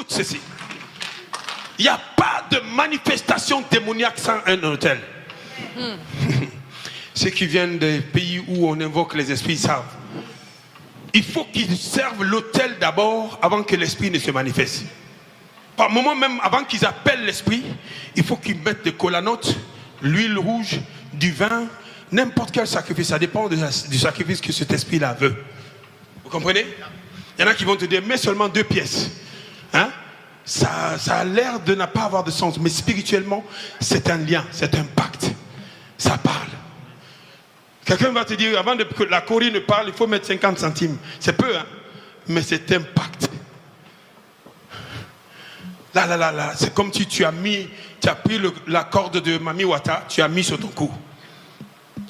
ceci. Il n'y a pas de manifestation démoniaque sans un autel. Ceux qui viennent des pays où on invoque les esprits savent. Il faut qu'ils servent l'autel d'abord avant que l'esprit ne se manifeste. Par moment même, avant qu'ils appellent l'esprit, il faut qu'ils mettent des colanotes, l'huile rouge, du vin, n'importe quel sacrifice. Ça dépend du sacrifice que cet esprit-là veut. Vous comprenez? Il y en a qui vont te dire, mets seulement 2 pièces. Hein? Ça a l'air de ne pas avoir de sens, mais spirituellement, c'est un lien, c'est un pacte. Ça parle. Quelqu'un va te dire, avant que la Corée ne parle, il faut mettre 50 centimes. C'est peu, hein? Mais c'est un pacte. Là, c'est comme si tu as pris la corde de Mami Wata, tu as mis sur ton cou.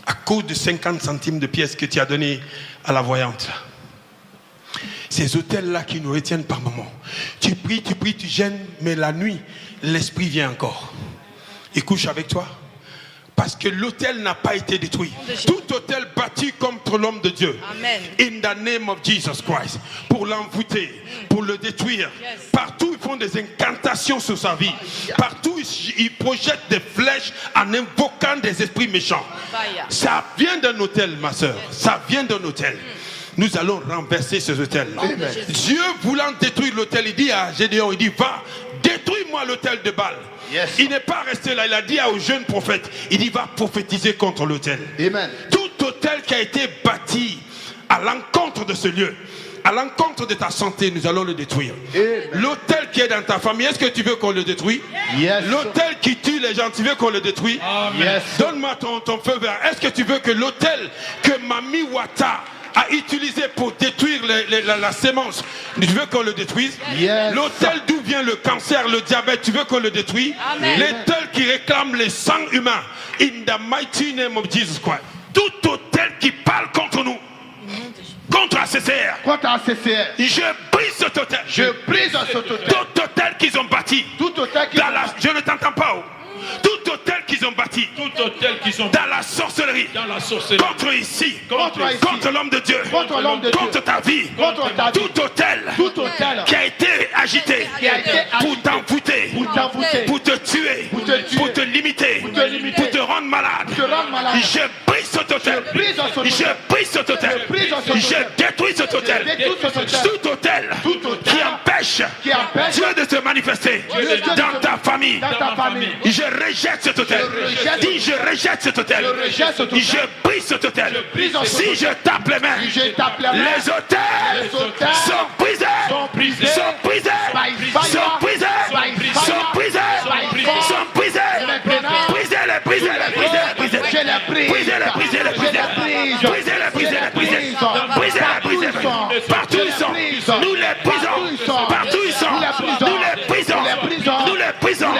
À cause de 50 centimes de pièces que tu as donné à la voyante. Ces hôtels-là qui nous retiennent par moment. Tu pries, tu gênes, mais la nuit, l'esprit vient encore. Il couche avec toi. Parce que l'autel n'a pas été détruit. Tout autel bâti contre l'homme de Dieu. Amen. In the name of Jesus Christ. Pour l'envoûter, pour le détruire. Yes. Partout, ils font des incantations sur sa vie. Partout, ils projettent des flèches en invoquant des esprits méchants. Ça vient d'un autel, ma soeur. Ça vient d'un autel. Nous allons renverser ces hôtels-là. Dieu voulant détruire l'autel, il dit à Gédéon, il dit, va, détruis-moi l'autel de Baal. Yes. Il n'est pas resté là, il a dit aux jeunes prophètes, il dit, va prophétiser contre l'autel. Amen. Tout autel qui a été bâti à l'encontre de ce lieu, à l'encontre de ta santé, nous allons le détruire. L'autel qui est dans ta famille, est-ce que tu veux qu'on le détruise? Yes. L'autel qui tue les gens, tu veux qu'on le détruise? Yes. Donne-moi ton feu vert. Est-ce que tu veux que l'autel que Mami Wata a utilisé pour détruire la sémence, tu veux qu'on le détruise? Yes. L'autel d'où vient le cancer, le diabète, tu veux qu'on le détruise? L'autel qui réclame les sangs humains, in the mighty name of Jesus Christ. Tout autel qui parle contre nous, contre ACCR, Contre ACCR, je brise cet autel. je brise ce autel. Tout autel qu'ils ont bâti, Tout autel qui je ne t'entends pas. Tout autel qu'ils ont bâti, Tout hôtel qui sont dans la sorcellerie, dans la sorcellerie, contre ici, Contre l'homme de Dieu, Contre l'homme de Dieu. contre ta vie, Contre ta vie. tout autel Tout autel qui a été agité qui a été pour agité t'envoûter, pour t'envoûter, pour te tuer, pour te tuer, pour te limiter, pour te limiter, pour te rendre malade. te rendre malade. Je brise cet autel. Je brise cet autel. Je brise cet autel. Je brise cet autel. Je détruis cet autel. Je détruis cet autel. Tout autel Tout autel qui empêche qui empêche Dieu de se manifester Dieu de dans se- ta famille. dans ta famille. Je rejette cet autel. Je rejette- Dis, je rejette cet autel. Je rejette cet autel. Je brise cet autel. brise cet Si autel. je tape les mains, Si je tape les mains, les autels les autels sont brisés. sont brisés. Sont brisés. By fire. Sont brisés. By fire. Sont brisés. By fire. Sont brisés. Maintenant. Brisez-les, brisez-les, brisez-les, brisez-les. Je les brise. Brisez-les, brisez-les, Je les brisez-les. brise. Brisez-les, brisez-les, brisez-les. Brisez-les, brisez-les. Partout ils sont. Nous les brisons. Partout ils sont. Nous les brisons. Nous les brisons.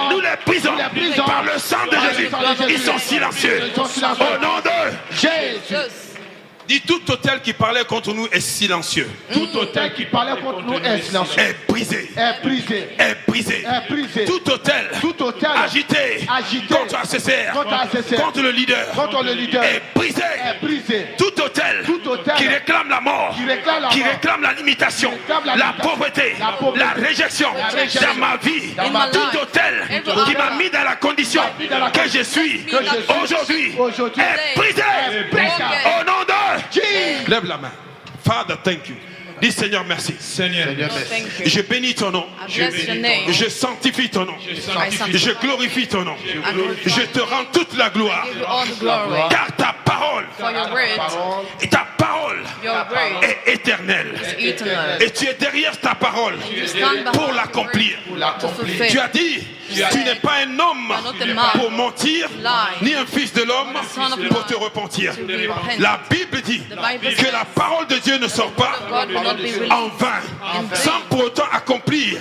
Nous les brisons. Par le sang de Jésus. Ils sont silencieux. Ils sont silencieux. Au nom de Jésus. Dis, tout autel qui parlait contre nous est silencieux. Tout autel qui parlait contre nous est silencieux. Est brisé. Est brisé. Est brisé. Est brisé. Tout autel. Tout autel Agité. agité Contre ACCR. contre ACCR. Contre le leader. Contre le leader Est brisé. est brisé. Tout autel, Tout autel qui réclame la mort, qui réclame la qui mort, réclame la limitation, réclame la la limitation, pauvreté, la pauvreté, la réjection réjection dans ma vie, dans ma tout vie. autel Every qui m'a mis dans la condition mis dans la que condition je suis que je suis aujourd'hui aujourd'hui est brisé brisé. au nom de Jesus. Lève la main. Father, thank you. Dis Seigneur, merci. Seigneur, Thank you. Je bénis ton nom. I bless your name. Je sanctifie ton nom. sanctifie. Je glorifie ton nom. I glorify Je te rends toute la gloire. you all the glory Car ta parole, for your word. et ta parole Your word est éternelle. is eternal. Et tu es derrière ta parole pour l'accomplir. To fulfill. Tu as dit, tu n'es pas un homme pour mentir, ni un fils de l'homme pour te repentir. La Bible dit que la parole de Dieu ne sort pas God will not be released en vain, sans pour autant accomplir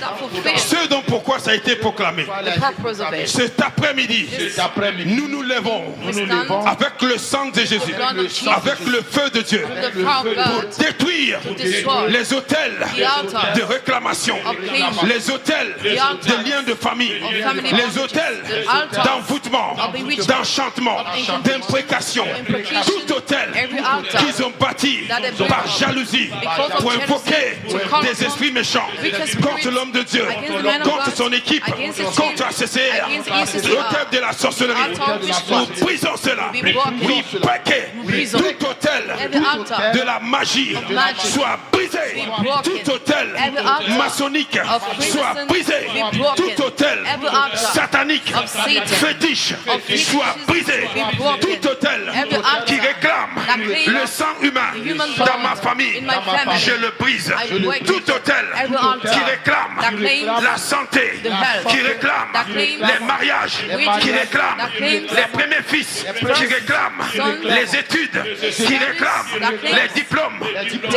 ce dont pourquoi ça a été proclamée. The purpose of it. Cet après-midi, Cet après-midi, nous nous lèvons nous nous levons avec le sang de Jésus, avec le feu de Dieu, The power of pour God. détruire Destroy les hôtels the altar de réclamation, claimant. les hôtels altar de liens de famille, family les bondages. hôtels The altar d'envoûtement, of bewitchment, d'enchantement, incantation, d'imprécation, imprecation, tout hôtel every altar qu'ils ont bâti that they built par jalousie because of pour jealousy, invoquer to call des upon esprits méchants wicked spirits contre l'homme de Dieu, against the man of contre God, son équipe, against his contre team, ACCR, against ECCR, l'hôtel de la sorcellerie. altar of Nous witchcraft. brisons cela. We block it. Oui, breakez. brisons. Tout hôtel Every altar de la magie magic soit brisé. be broken. Tout hôtel Every altar maçonnique of soit Freemason brisé. be broken. Tout hôtel Every altar satanique, of Satan fétiche, of fetishes soit brisé. be broken. Tout hôtel Every altar qui réclame that claims le sang humain the human dans blood ma famille, in my family, je le brise. I break Tout it. hôtel Every altar qui réclame that claims la santé, the health, qui réclame that claims les mariages, qui réclame that claims les premiers fils, qui réclame sons, les études, qui réclame that claims les diplômes.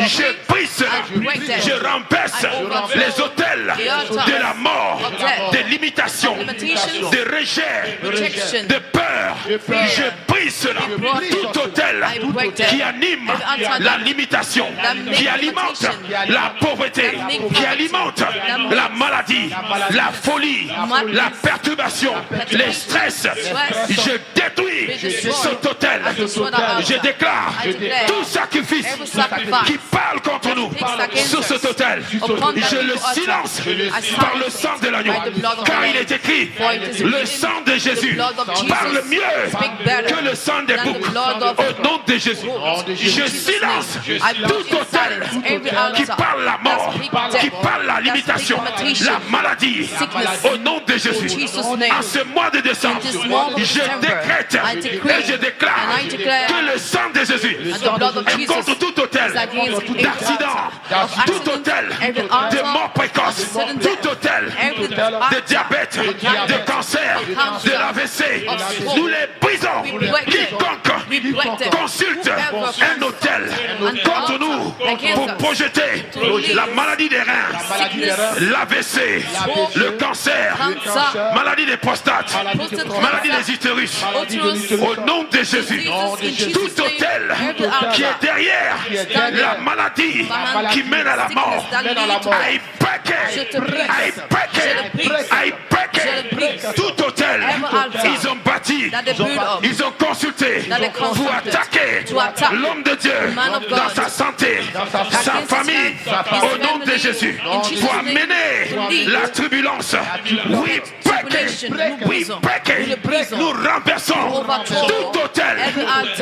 Je brise cela. I break them. Je renverse I overthrow les hôtels the altars de la mort, of death, des limitations, limitations, de rejet, rejection, de peur. fear. Je brise cela. break Tout hôtel I break them. qui anime Every altar la limitation, that make qui alimente limitation, la pauvreté, that make qui poverty, alimente that make la maladie, la folie, madness, la perturbation, les stress. Je détruis cet hôtel. Je déclare I declare tout sacrifice every sacrifice qui parle contre nous sur cet hôtel. Je le silence par le sang de l'agneau. Car il est écrit, le sang de Jésus parle mieux que le sang des boucs. Au nom de Jésus, je silence tout hôtel qui parle la mort, qui parle la limitation, la maladie. Au nom de Jésus, en ce mois de décembre, je décrète et je déclare que le sang de Jésus est contre tout hôtel d'accident, tout hôtel de mort précoce, tout hôtel de diabète, de cancer, de l'AVC. Nous les brisons. Quiconque consulte un hôtel contre nous pour projeter la maladie des reins, l'AVC, le cancer, maladie des prostates, maladie des utérus. Au nom de Jésus, tout hôtel qui est derrière la maladie qui mène à la mort, I break it, I break it, I break it. Tout hôtel, ils ont bâti, ils ont consulté pour attaquer l'homme de Dieu dans sa santé, sa famille, au nom de Jésus, pour amener la turbulence. We break it, we break it. Nous renversons tout hôtel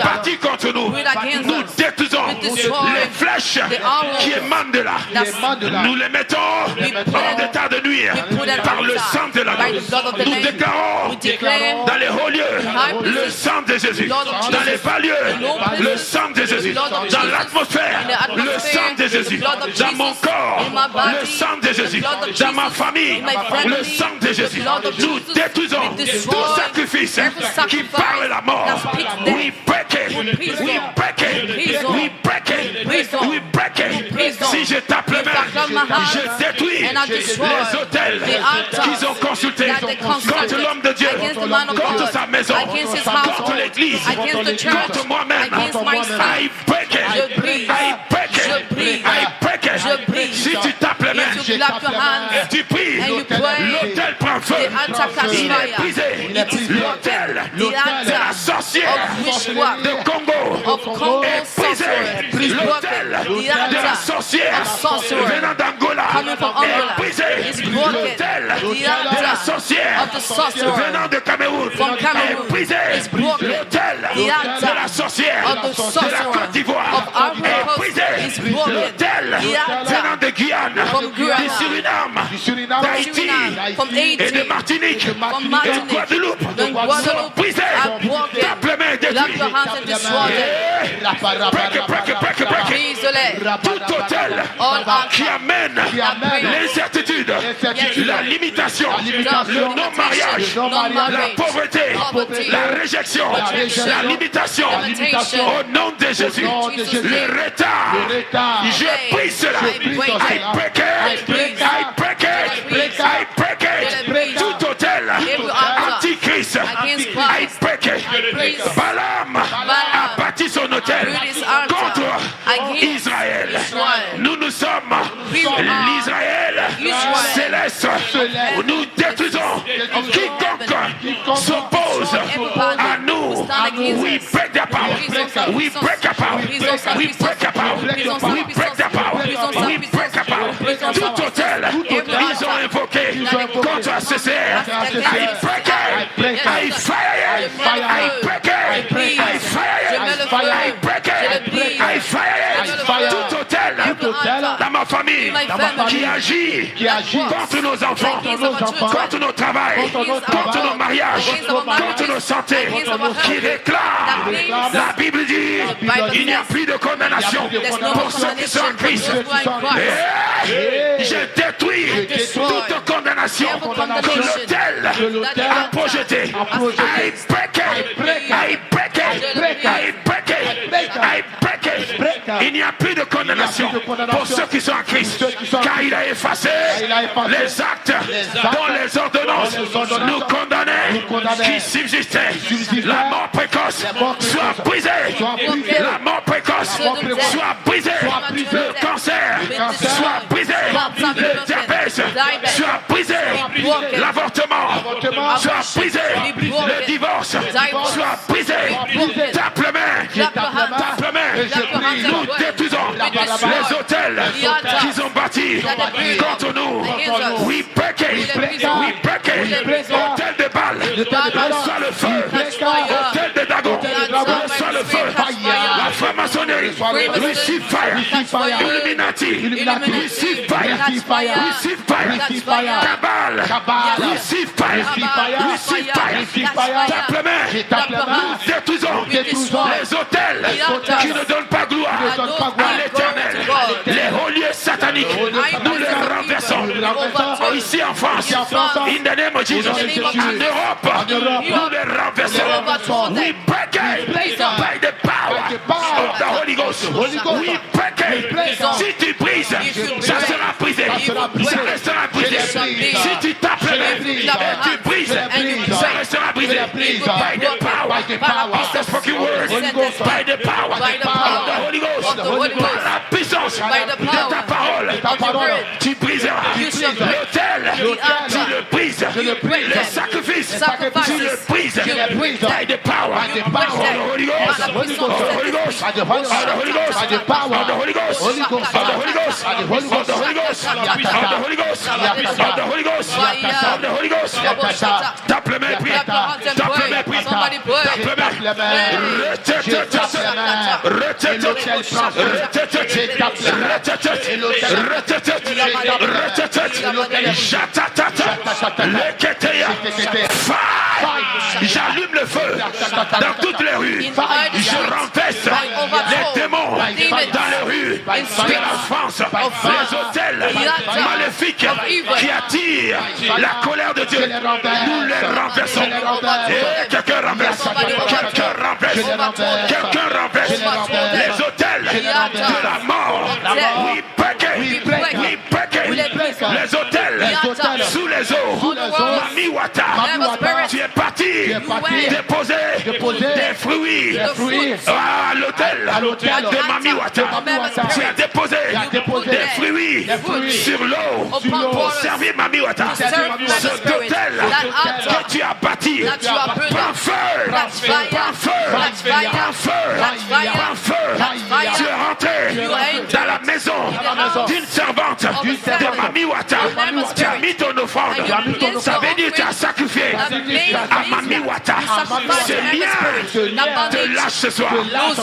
bâti contre nous. Nous détruisons les flèches qui émanent de là. Nous les mettons hors d'état de nuire par le sang de l'agneau. Nous déclarons dans les hauts lieux le sang de Jésus, dans les bas lieux le sang de Jésus, dans l'atmosphère le sang de Jésus, dans mon corps le sang de Jésus, dans ma famille le sang de Jésus. Nous détruisons tout sacrifice qui parle la mort. We break it, we break it, we break it, we break it. Si je tape les mains, je détruis les hôtels qu'ils ont consultés contre l'homme de Dieu, contre sa maison, contre l'église, contre moi-même. I break it, I break it, I break it. Si tu tapes les mains et tu pries, l'hôtel prend feu. Il est brisé. L'hôtel de la sorcière de Congo est brisé. L'hôtel de la sorcière venant d'Angola est brisé. L'hôtel de la sorcière venant de Cameroun est brisé. L'hôtel de la sorcière de la Côte d'Ivoire est brisé. L'hôtel venant de Guyane, du Suriname, d'Haïti et de Martinique et de Guadeloupe sont brisés. Tape les mains et détruis. Break it, break it, break it, break it. Tout hôtel qui amène l'incertitude, la limitation, le non-mariage, la pauvreté, la réjection, la limitation, au nom de Jésus, le retard, je brise cela. I break it, I break it, I break it, l'Israël céleste. Nous détruisons quiconque s'oppose à nous. We break their power. We break their power. We break their power. We break their power. We break their power. Tout hôtel, ils ont invoqué contre ACCR. I break it. I fire it. I break it. I fire it. I break it. I fire it. Tout hôtel dans ma famille qui agit contre nos enfants, contre nos travails, contre nos mariages, contre nos santé, qui déclare, la Bible dit, il n'y a plus de condamnation pour ceux qui sont en Christ. Je détruis toute condamnation que l'autel a projeté. I break it. I break it. I break it. I break it. Il n'y a plus de condamnation pour ceux qui sont en Christ, car il a effacé les actes dont les ordonnances nous condamnaient, qui subsistaient. La mort précoce soit brisée. La mort précoce soit brisée. Le cancer soit brisé. Le diabète soit brisé. L'avortement soit brisé. Le divorce soit brisé. Tape le main. Nous détruisons les hôtels qu'ils ont bâtis contre nous. We break it. We break it. Hôtel de Baal, soit le feu. Hôtel de Dagon, soit le feu. La franc-maçonnerie, receive fire. Illuminati, receive fire. Receive fire. Cabal, receive fire. Tape le main. Nous détruisons les hôtels qui ne donnent pas gloire à l'Éternel. Les hauts lieux sataniques, nous les renversons. Ici en France, in the name of Jesus. En Europe, nous les renversons. We break it by the power of the Holy Ghost. We break it. Si tu brises, ça sera brisé. Ça restera brisé. Si tu tapes et tu brises, ça restera brisé. By the power of the spoken word. By the power of the Holy Ghost. Par la puissance de ta parole, tu briseras l'autel, tu le brises, le sacrifice, tu le brises. By the power of the Holy Ghost, of the Holy Ghost, of the Holy Ghost, of the Holy Ghost, of the Holy Ghost, of the Holy Ghost, of the Holy Ghost, of the Holy Ghost, of the Holy Ghost, of the Holy Ghost. Tape le main, prie. Tape le main, prie. Tape le main. J'allume le feu dans toutes les rues. Je renverse les démons dans les rues de la France. Les hôtels maléfiques qui attirent la colère de Dieu, nous les renversons. Et quelqu'un renverse. Quelqu'un renverse les hôtels de la mort. We break it. Les hôtels sous les eaux. Mami Wata, tu es parti déposer des fruits à l'hôtel de Mami Wata. Tu as déposé des fruits sur l'eau pour servir Mami Wata. Cet hôtel que tu as bâti, prends feu. Tu es rentré dans la maison d'une servante de Mami Wata. Tu as mis ton offrande. Ça veut dire que tu as sacrifié à Mami Wata. Ce lien te lâche ce soir.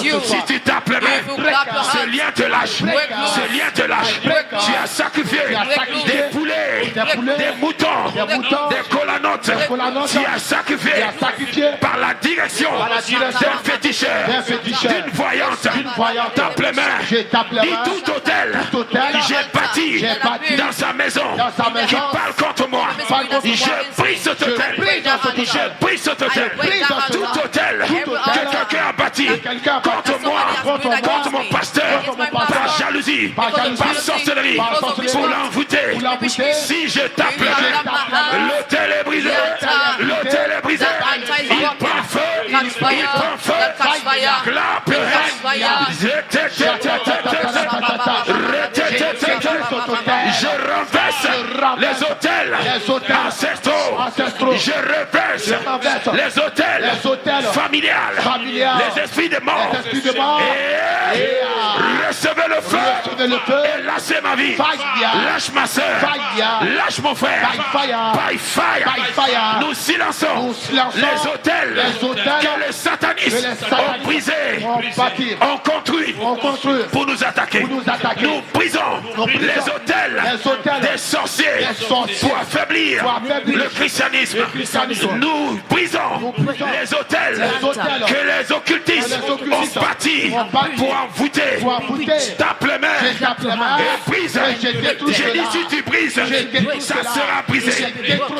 Si tu tapes les mains, ce lien te lâche. Ce lien te lâche. Tu as sacrifié des poulets, des moutons, des colanotes. Tu as sacrifié par la direction d'un féticheur, d'une voyante. Tape les mains. Dis tout hôtel j'ai bâti dans sa maison qui parle contre moi. Je brise ce hôtel. Je brise ce hôtel. Tout hôtel que quelqu'un a bâti contre moi, contre mon pasteur, par jalousie, par sorcellerie, pour l'envoûter. Si je tape le main, l'hôtel est brisé. L'hôtel est brisé. Il prend feu. Il prend feu. Clap your hands. renverse les hôtels ancestraux. Je renverse les hôtels familiales, les esprits de mort. Et recevez le feu et lâchez ma vie. Lâche ma soeur, lâche mon frère. By fire. Nous silençons les hôtels que les satanistes ont brisés, ont construit pour nous attaquer. Nous brisons les hôtels des sorciers pour affaiblir le christianisme. Nous brisons les hôtels que les occultistes ont bâtis pour envoûter. Tape les mains et brise. J'ai dit si tu brises, ça sera brisé.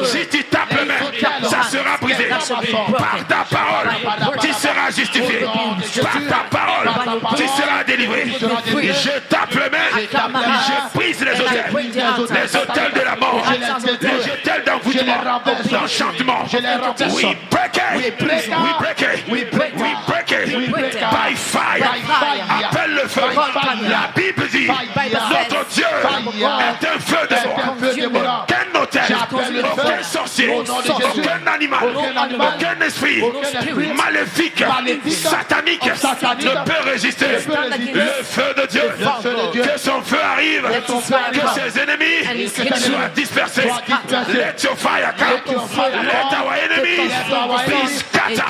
Si tu tapes les mains, ça sera brisé. Par ta parole, tu seras justifié. Par ta parole, tu seras délivré. Je tape les mains, je brise les hôtels de la mort, les hôtels d'envoûtement, d'enchantement. We break it by fire. Appelle le feu. La Bible dit notre Dieu est un feu de mort. Aucun hôtel, aucun sorcier, aucun animal, aucun esprit maléfique, satanique ne peut résister. Le feu de Dieu, que son feu arrive, que ses ennemis soient dispersés. Let your fire come. Let our enemies be scattered.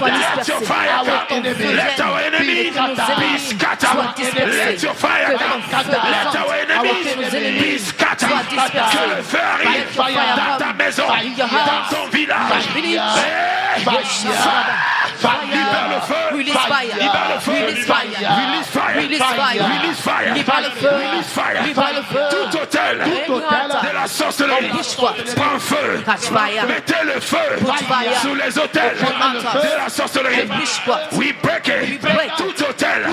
Let your fire come. Let our enemies be scattered. Let your fire come. Let our enemies be scattered. Que le feu arrive dans ta maison, dans ton village. Libère le feu. Libère le feu. Release fire. Tout hôtel de la sorcellerie prend feu. Mettez le feu sous les hôtels de la sorcellerie. We break it. Tout hôtel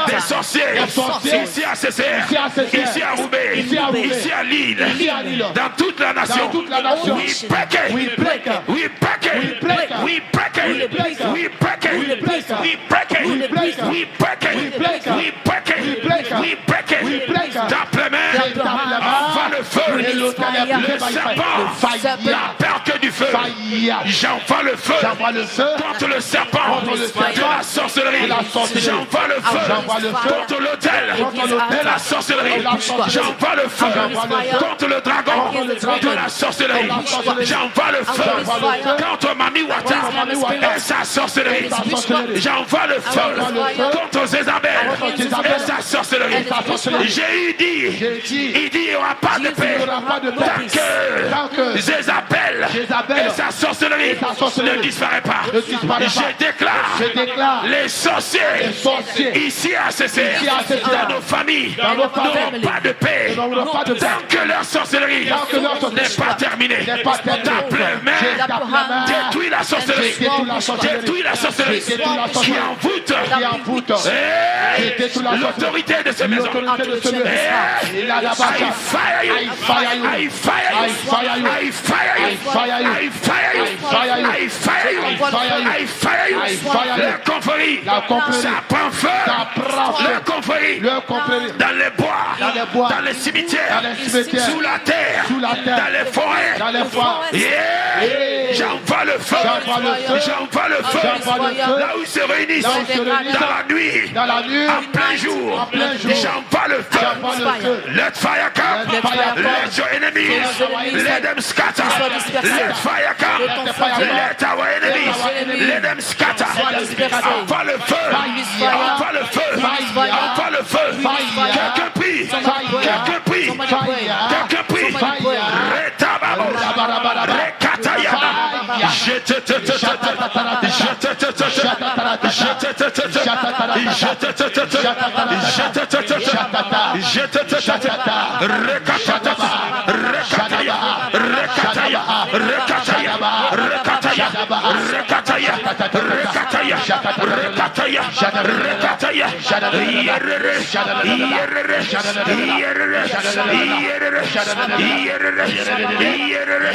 des sorciers ici à CCR, ici à Roubaix, ici à Lille, dans toute la nation. We break it. We break it. We break it. We break it. We break it. We break it. We break it. We break it. We break it. We break it. Tape les mains. Envoie le feu. Le serpent n'a peur que du feu. J'envoie le feu contre le serpent de la sorcellerie. J'envoie le feu contre l'autel de la sorcellerie. J'envoie le feu contre le dragon de la sorcellerie. J'envoie le feu contre Mami Wata et sa sorcellerie. J'envoie le feu contre Jézabel et sa sorcellerie. J'ai eu dit, il dit il n'y aura pas de paix tant que Jézabel et sa sorcellerie ne disparaît pas. Je déclare les sorciers ici à CC, dans nos familles, n'auront pas de paix tant que leur sorcellerie n'est pas terminée. Tape les mains, détruis la sorcellerie, détruis la sorcellerie qui envoûte l'autorité de ces maisons. I fire you, I fire you, I fire you, I fire you, I fire you, I fire you, I fire you, I fire you. La confrérie, ça prend feu. La confrérie, dans les bois, dans les cimetières, sous la terre, dans les forêts. Yeah. J'envoie le feu, j'envoie le feu. Là où ils se réunissent, dans la nuit, en plein jour, j'envoie le feu. Let fire come. Let your enemies, let them scatter. Let fire come. Let our enemies, let them scatter. Envoie le feu. Envoie le feu. Envoie le feu. Quelqu'un prie. Quelqu'un prie. Quelqu'un prie. Retababo. Rekataya. Rekataya. Rekataya, Rekataya, Yerere, Yerere, Yerere, Yerere, Yerere, Yerere,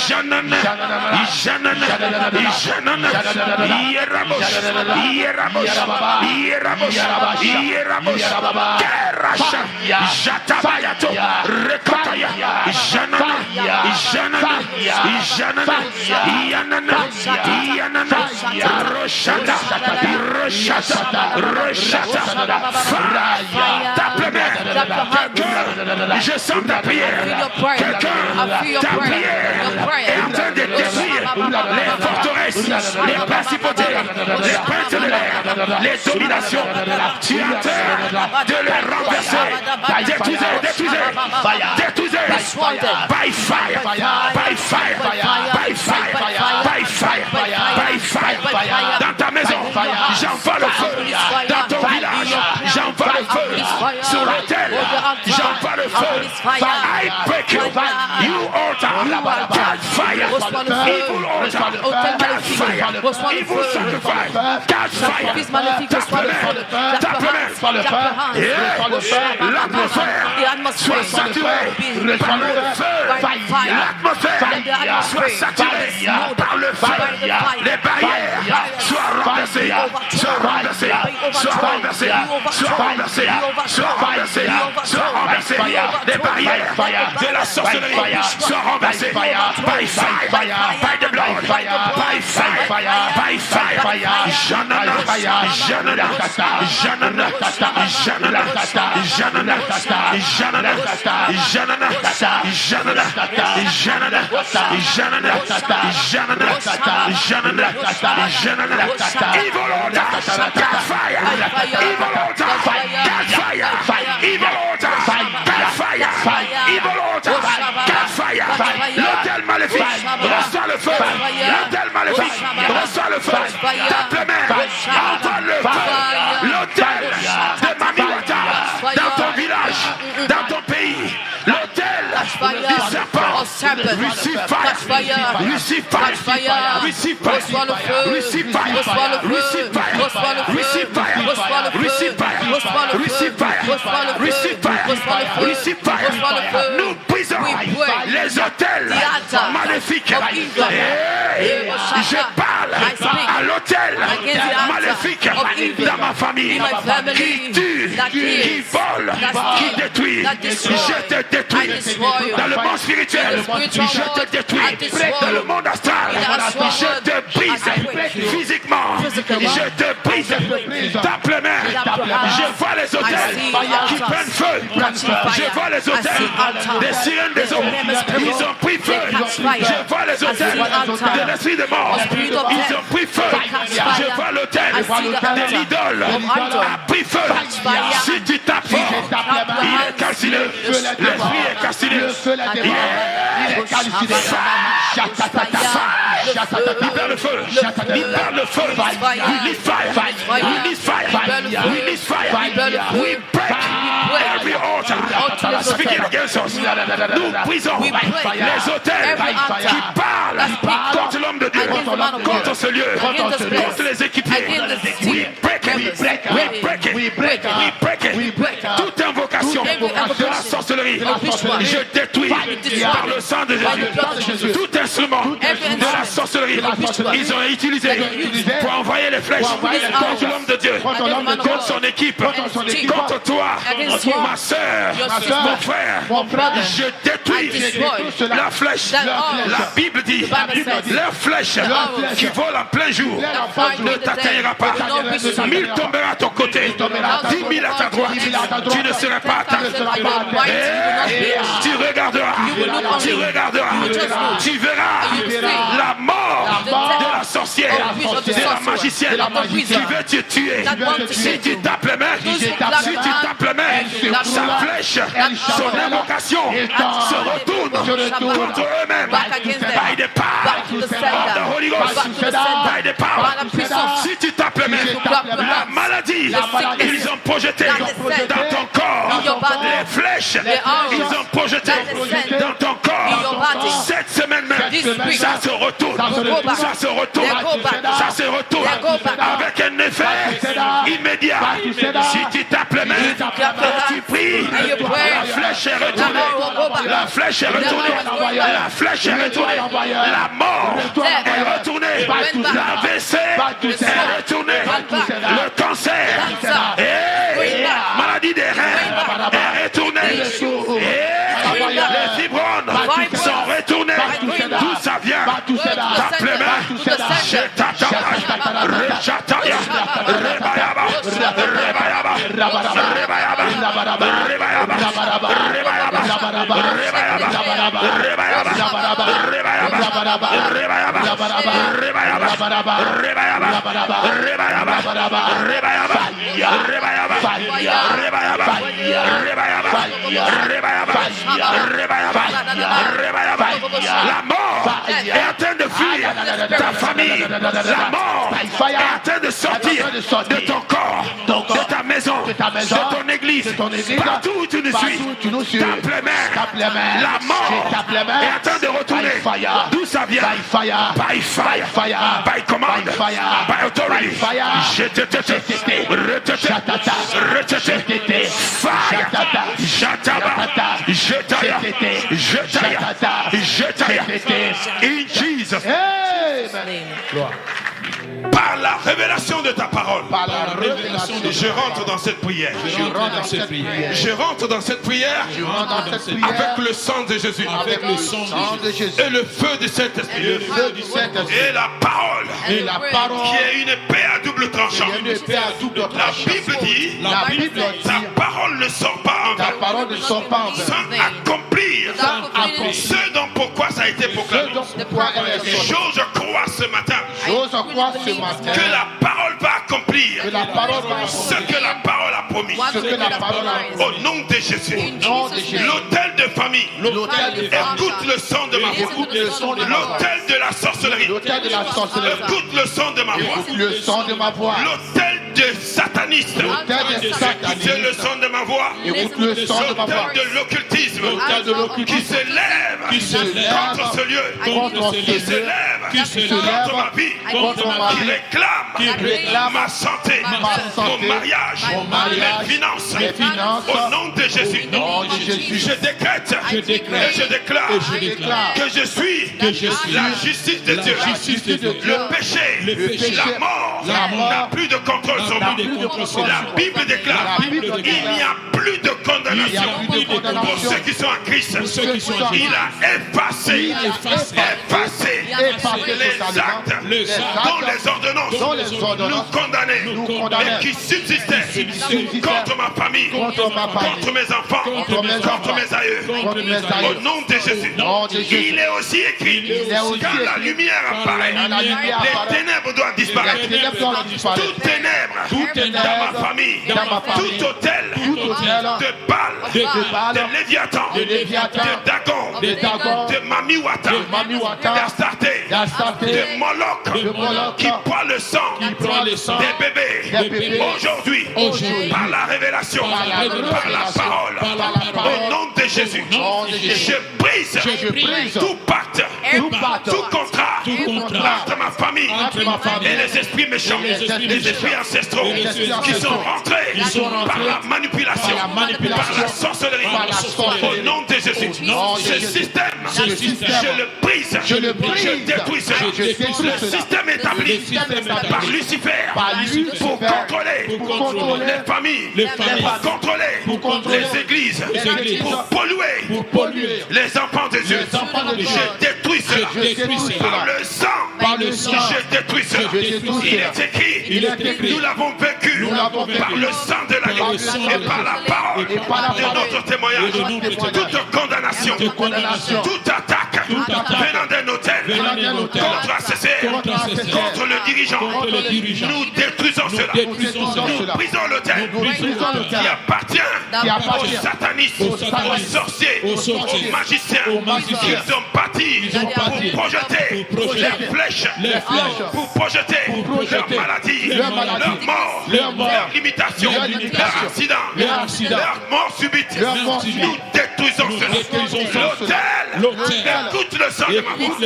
Janana, Janana, Janana, Yeramos, Yeramos, Yeramos, Yeramos, Kerasha, Jatabayato, Rekataya, Janana, Janana, Janana, Yanana, Yanana, Roshata, Roshata, Roshata, tape main. Quelqu'un, je sens ta prière. Quelqu'un, ta prière est en train de détruire les forteresses, les principautés, les princes de l'air, les dominations. Tu es en train de les renverser. Détruisez, détruisez, détruisez. By fire, by fire, by fire, by fire, by fire. Dans ta maison, j'envoie le feu. Dans ton village, j'envoie le feu. Sur l'autel, j'envoie le feu. I break you, you altar, catch fire. Evil altar, catch fire. Evil sacrifice, catch fire. L'atmosphère soit saturée par le feu. L'atmosphère soit saturée par le feu. Les barrières soient renversées, soient renversées, soient renversées, soient renversées, soient renversées, soient renversées. Les barrières de la sorcellerie soient renversées. By fire, by the blood, by fire, by fire. Janana, Janana, Janana, Janana, Janana, Janana, Janana, Janana, Janana, Janana, Janana, Evil altar, catch fire. Evil altar, catch fire. Evil altar, catch fire. Evil altar, catch fire. L'autel maléfique, reçois le feu. L'autel maléfique, reçois le feu. Tape les mains, envoie le feu. L'autel de Mamiwata, dans ton village, dans ton pays. L'autel du serpent, receive fire, receive fire, receive fire, receive fire, receive fire, receive fire, receive fire, receive fire, receive fire, receive fire. Nous brisons les autels maléfiques. Je parle à l'autel maléfique dans ma famille qui tue, qui vole, qui détruit. Je te détruis dans le monde spirituel. Je te détruis dans le monde astral. Je te brise physiquement. Je te brise. Tape les mains. Je vois les autels qui prennent feu. Je vois les autels des sirènes des eaux. Ils ont pris feu. Je vois les autels de l'esprit de mort. Ils ont pris feu. Je vois l'autel de l'idole a pris feu. Si tu tapes fort, il est calciné. L'esprit est calciné. Il est calciné. Libère le feu. Libère le feu. Release fire. Release fire. Release fire. We break every altar speaking against us. Nous brisons les autels qui parlent contre l'homme de Dieu, contre ce lieu, contre les équipiers. We break it. We break it. We break it. We break it. Toute invocation de la sorcellerie, je détruis par le sang de Jésus. Tout instrument de la sorcellerie, ils ont utilisé pour envoyer les flèches contre l'homme de Dieu, contre son équipe, contre toi, ma soeur, mon frère. Je détruis la flèche. La Bible dit, leur flèche qui vole en plein jour ne t'atteindra pas. 1000 tomberont à ton côté, 10 000 à ta droite. Tu ne seras pas atteint. Tu regarderas, tu verras la mort de la sorcière, de la magicienne qui veut te tuer. Si tu tapes les mains, sa flèche, son invocation se retourne contre eux-mêmes. By the power of the Holy Ghost, by the power. Si tu tapes les mains, la maladie, ils ont projeté dans ton corps. Les flèches, ils ont projeté dans ton corps. Cette semaine même, ça se retourne. Ça se retourne. Ça se retourne avec un effet immédiat. Back to sender. Si tu tapes les mains, tu pries, la flèche est retournée. La flèche est retournée. La flèche est retournée. La mort est retournée. L'AVC est retourné. Le cancer et maladie des reins est retournée. Les fibromes sont retournés. D'où ça vient? Tape les mains. Rechataya. Rebayaba. Rebayaba. Rebayaba. Rebayaba. La mort est en train de fuir ta famille. La mort est en train de sortir de ton corps, de ta maison, de ton église, partout où tu nous suis. Tape les mains. La mort est en train de retourner. D'où ça vient? By fire. By command. By authority. Fire. Jataba. Jetaya. In Jesus. Par la révélation de ta parole, je rentre dans cette prière. Je rentre dans cette prière avec le sang de Jésus et le feu du Saint-Esprit et la parole qui est une épée à double tranchant. La Bible dit ta parole ne sort pas en vain sans accomplir ce dont pourquoi ça a été proclamé. Je crois ce matin que la parole va accomplir ce que la parole a promis. Au nom de Jésus. L'autel de famille. Écoute le son de ma voix. L'autel de la sorcellerie. Écoute le son de ma voix. L'autel de satanistes. Écoutez le son de ma voix. L'autel de l'occultisme qui se lève contre ce lieu. Qui se lève contre ma vie. Qui réclame ma santé, mon mariage, mes finances. Au nom de Jésus, je décrète et je déclare que je suis la justice de Dieu. Le péché, la mort n'a plus de contrôle sur moi. La Bible déclare il n'y a plus de condamnation pour ceux qui sont en Christ. Il a effacé les actes dont les ordonnances nous condamnaient et qui subsistaient contre ma famille, contre mes enfants, contre mes aïeux. Au nom de Jésus, il est aussi écrit quand la lumière apparaît, les ténèbres doivent disparaître. Toute ténèbre dans ma famille, tout hôtel de Baal, de Léviathan, de Dagon, de Mamiwata, d'Astarté, de Moloch, qui prend le sang des bébés. Aujourd'hui, par la révélation, par la parole, au nom de Jésus, je brise tout pacte, tout contrat entre ma famille et les esprits méchants, les esprits ancestraux qui sont rentrés par la manipulation, par la sorcellerie. Au nom de Jésus, ce système, je le brise, je détruis cela. Le système établi par Lucifer pour contrôler les familles, pour contrôler les églises, pour polluer les enfants de Dieu. Je détruis cela par le sang. Je détruis cela. Il est écrit, nous l'avons vécu par le sang de l'agneau et par la parole de notre témoignage. Toute condamnation, toute attaque venant d'un hôtel contre ACC, contre le dirigeant, nous détruisons cela. Nous brisons l'hôtel qui appartient aux satanistes, aux sorciers, aux magiciens. Ils ont bâti pour projeter les flèches pour projeter leur maladie, leur mort, leur limitation, leur accident, leur mort subite. Nous détruisons cela. L'autel, écoute le sang de ma voix.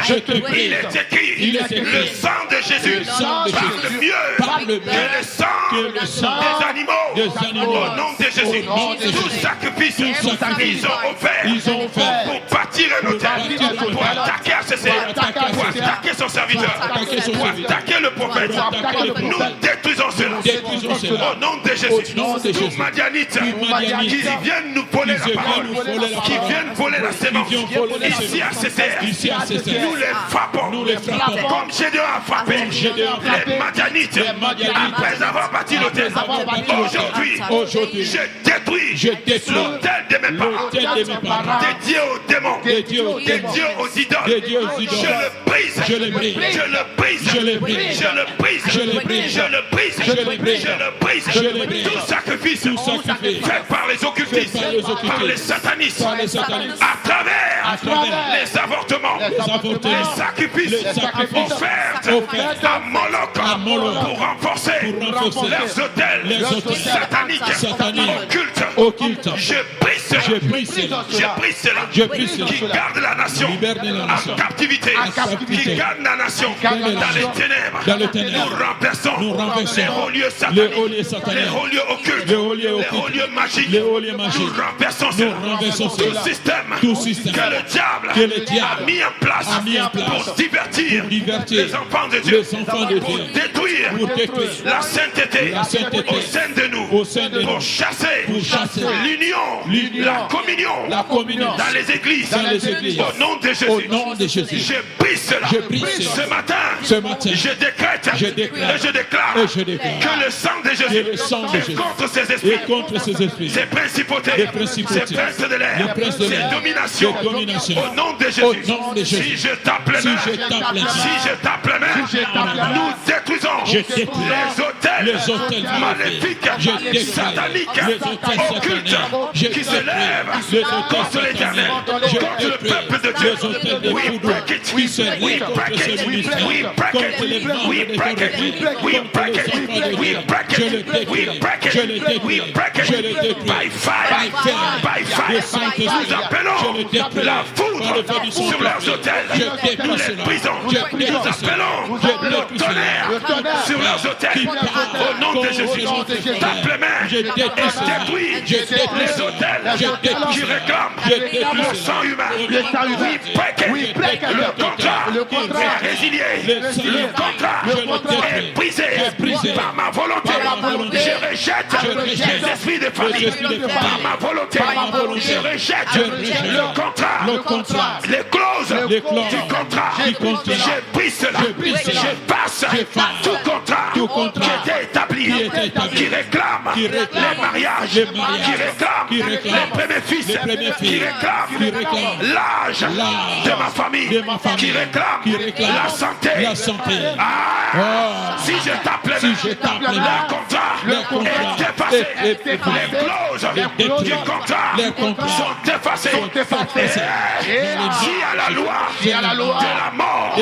Je te brise. Il est écrit, le sang de Jésus parle mieux que le sang des animaux. Au nom de Jésus, tout sacrifice ils ont offert pour bâtir un hôtel, pour attaquer ACC, pour attaquer son serviteur, pour attaquer le prophète. Nous détruisons cela. Au nom de Jésus, nous Madianites qui viennent nous voler la parole, qui viennent voler la sémence, ici à CCR, nous les frappons comme Gédéon a frappé les Madianites après avoir bâti l'hôtel. Aujourd'hui, je détruis l'hôtel de mes parents, dédié aux démons, dédié aux idoles. Je le brise, je le brise. Tout sacrifice fait par les occultistes, par les satanistes, à travers les avortements, les sacrifices offerts à Moloch pour renforcer leurs hôtels sataniques, occultes. Je brise cela. Qui garde la nation en captivité, qui garde la nation dans les ténèbres. Nous renversons les hauts lieux sataniques, les hauts lieux occultes, les hauts lieux magiques. Nous renversons tout système que le diable a mis en place pour divertir les enfants de Dieu, pour détruire la sainteté au sein de nous, pour chasser l'union, la communion dans les églises. Au nom de Jésus, je brise cela. Ce matin, je décrète et je déclare que le sang de Jésus est contre ces esprits, ces principautés, ces princes de l'air, ces dominations. Au nom de Jésus, si je tape les mains, nous détruisons les hôtels maléfiques, sataniques, occultes, qui se lèvent contre l'Éternel, contre le peuple de Dieu. We break it. We break it. We break it. We break it. We break it. We break it. We break it. We break it. By fire. By fire. Nous appelons la foudre sur leurs hôtels. Nous les brisons. Nous appelons le tonnerre sur leurs hôtels. Au nom de Jésus, tape les mains et détruis les hôtels qui réclament le sang humain. We break it. Le contrat est résilié. Le contrat est brisé par ma volonté. Je rejette les esprits de famille par ma volonté. Je rejette le contrat, les clauses du contrat. Je brise cela. Je passe tout contrat qui était établi, qui réclame les mariages, qui réclame les bénéfices, qui réclame l'âge de ma famille, qui réclame la santé. Si je tape les mains, le contrat est effacé. Les clauses du contrat sont effacées. Si à la loi de la mort,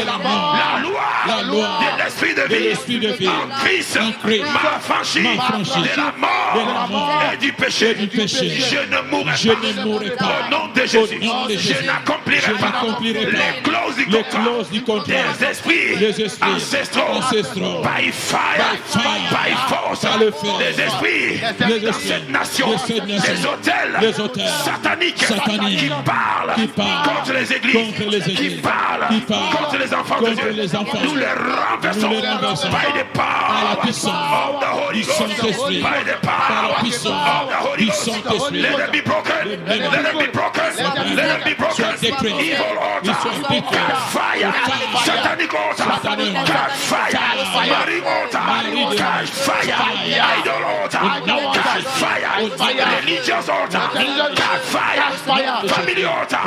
la loi de l'esprit de vie en Christ m'a affranchi de la mort et du péché, je ne mourrai pas. Au nom de Jésus, je n'accomplirai pas les clauses du contrat des esprits ancestraux by fire, by force, les esprits dans cette nation, les hôtels sataniques qui parlent contre les églises, qui parlent contre les enfants de Dieu. Nous les renversons by the power of the Holy Ghost, by the power of the Holy Ghost. Let them be broken. Let them be broken. Let them be broken. Evil altar, catch fire. Satanic altar, catch fire. Marine altar, catch fire. Idol altar, catch fire. Religious altar, catch fire. Family altar,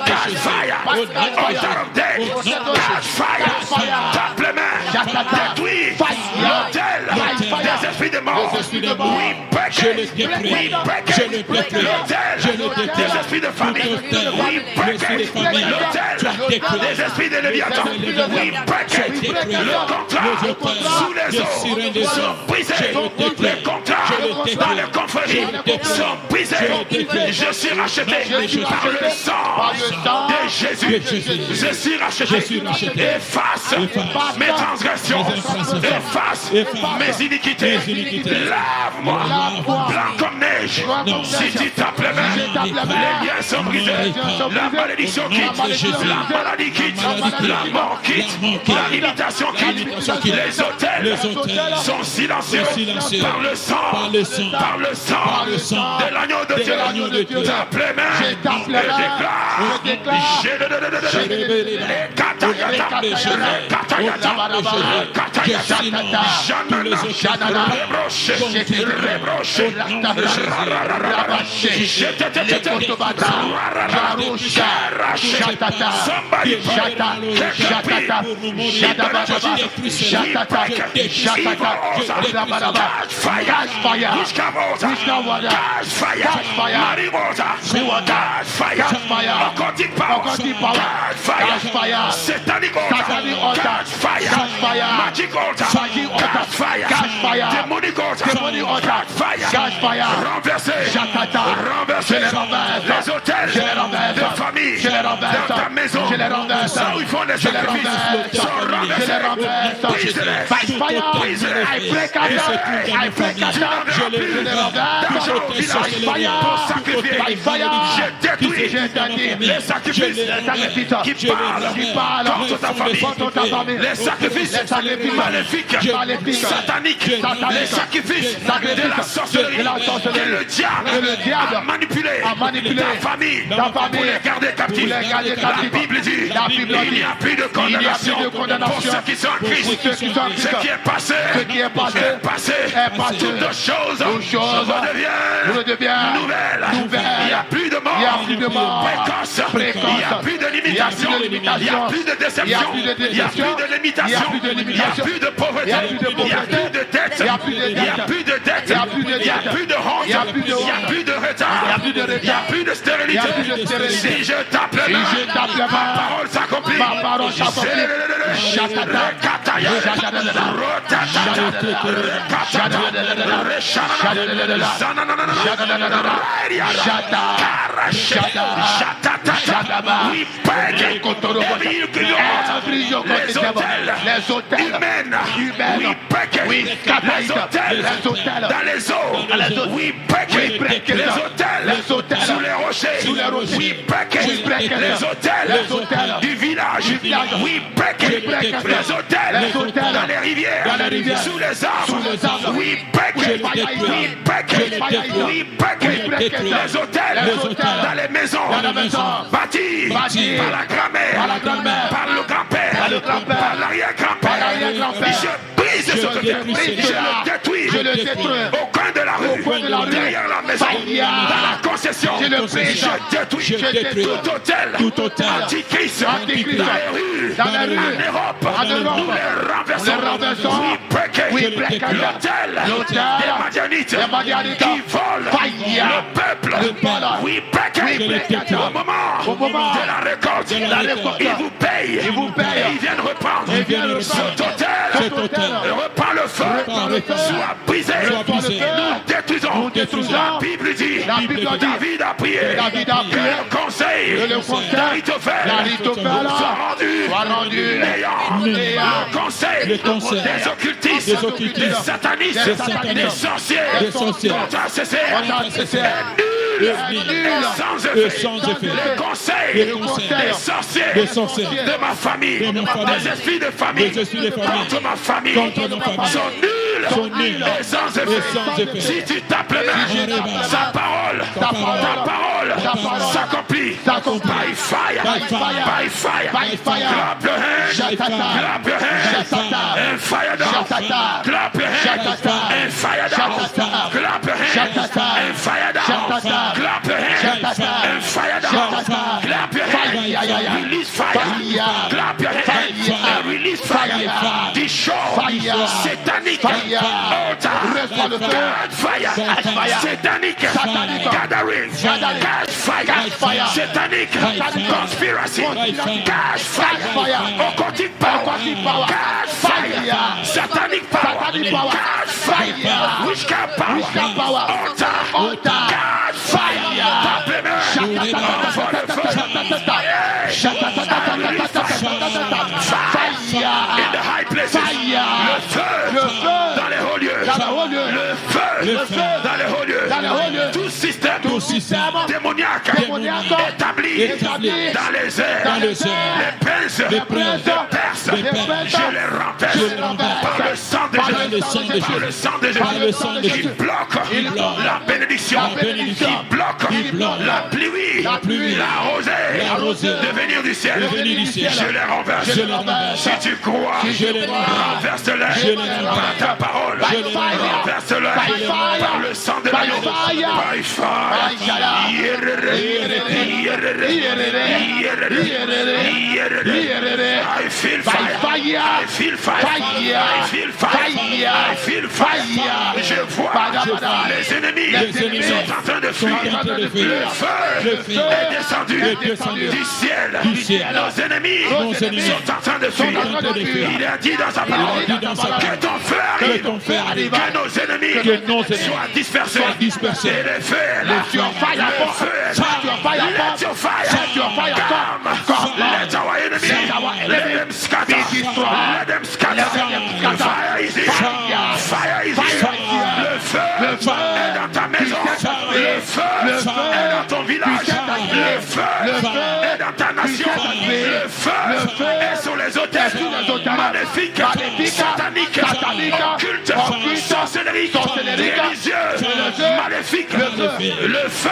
catch fire. Altar of death, catch fire. Tape les mains, détruis l'autel des esprits de mort. We break it. We break it. L'autel des esprits de famille, l'esprit des familles, l'autel, les esprits de Léviathan, we break it. Le contrat sous les eaux sont brisés. Les contrats dans les confréries sont brisés. Je suis racheté par le sang de Jésus. Je suis racheté. Efface mes transgressions. Efface mes iniquités. Lave-moi blanc comme neige. Si tu tapes les mains, les liens sont brisés. La malédiction quitte. La maladie quitte. La mort quitte. La limitation quitte. Les autels sont silencieux par le sang. Par le sang de l'agneau de Dieu. Tape les mains et déclare. Satanic altar, catch fire. Magic altar, catch fire. Demonic altar, catch fire. Renverser les hôtels de famille, dans ta maison, là où ils font les sacrifices, sont renversés. Brise-les. I break out. D'argent au village pour sacrifier. Je détruis les sacrifices qui parlent contre ta famille. Les sacrifices maléfiques, sataniques, les sacrifices de la sorcellerie que le diable a manipulé ta famille pour les garder captifs. La Bible dit il n'y a plus de condamnation pour ceux qui sont en Christ. Ce qui est passé est passé. Toutes choses redeviennent nouvelles. Il n'y a plus de mort précoce. Il n'y a plus de limitation. Il n'y a plus de déception. Il n'y a plus de limitation. Il n'y a plus de pauvreté. Il n'y a plus de dette. Il n'y a plus de dette. Il n'y a plus de honte. Il n'y a plus de retard. Il n'y a plus de stérilité. Si je tape les mains, ma parole s'accomplit. We break les hôtels humains. We break les hôtels dans les eaux. We break les hôtels sous les rochers. We break les hôtels du village. We break les hôtels dans les rivières, sous les arbres. We break les hôtels dans les maisons bâties par la grand-mère, par le grand-père, par l'arrière-grand-père. Je brise ce hôtel, je le détruis au coin de la rue, derrière la maison, dans la concession. Je détruis tout hôtel antichrist dans les rues, en Europe. Nous les renversons. We break l'hôtel des Madianites qui volent le peuple. We break au moment de la récolte. Ils vous payent et ils viennent reprendre cet hôtel. Reprend le feu, soit brisé. Nous détruisons. La Bible dit, David a prié que le conseil d'Ahitophel soit rendu néant. Le conseil des occultistes, des satanistes, des sorciers, dont a cessé nul et sans effet. Le conseil des sorciers de ma famille, des esprits de famille contre ma famille sont nuls et sans effet. Si tu tapes les mains, sa parole s'accomplit. By fire. Clap your hands. And fire down. Clap your hands. And fire down. Clap your hands. And fire down. Clap your hands. And fire down. Clap your hands. Release fire. Clap your hands. And release fire. Destroy. Satanic altar. God fire. Satanic gathering. Catch fire. Satanic conspiracy. Catch fire. Occultic power. Catch fire. Satanic power. Catch fire. Witchcraft power. Altar. Catch fire. In the high places. Le feu dans les hauts lieux. Le feu dans les hauts lieux. Tout système démoniaque établi dans les airs. Les princes de Perse, je les renverse par le sang de Jésus. Qui bloque la bénédiction. Qui bloque la pluie. La rosée de venir du ciel. Je les renverse. Si tu crois, renverse-les par ta parole. Renverse-les par le sang de l'agneau. By fire. I feel fire. Je vois les ennemis sont en train de fuir. Le feu est descendu du ciel. Nos ennemis sont en train de fuir. Il a dit dans sa parole que ton feu arrive, que nos ennemis soient dispersés. Et le feu est là. Let your fire come. Let our enemies, let them scatter. Let them scatter. Fire is here. Fire is here. Le feu est dans ta maison. Le feu est dans ton village. Le feu est dans ta nation. Le feu est sur les autels maléfiques, sataniques, occultes, sorcelleries, religieux, maléfiques. Le feu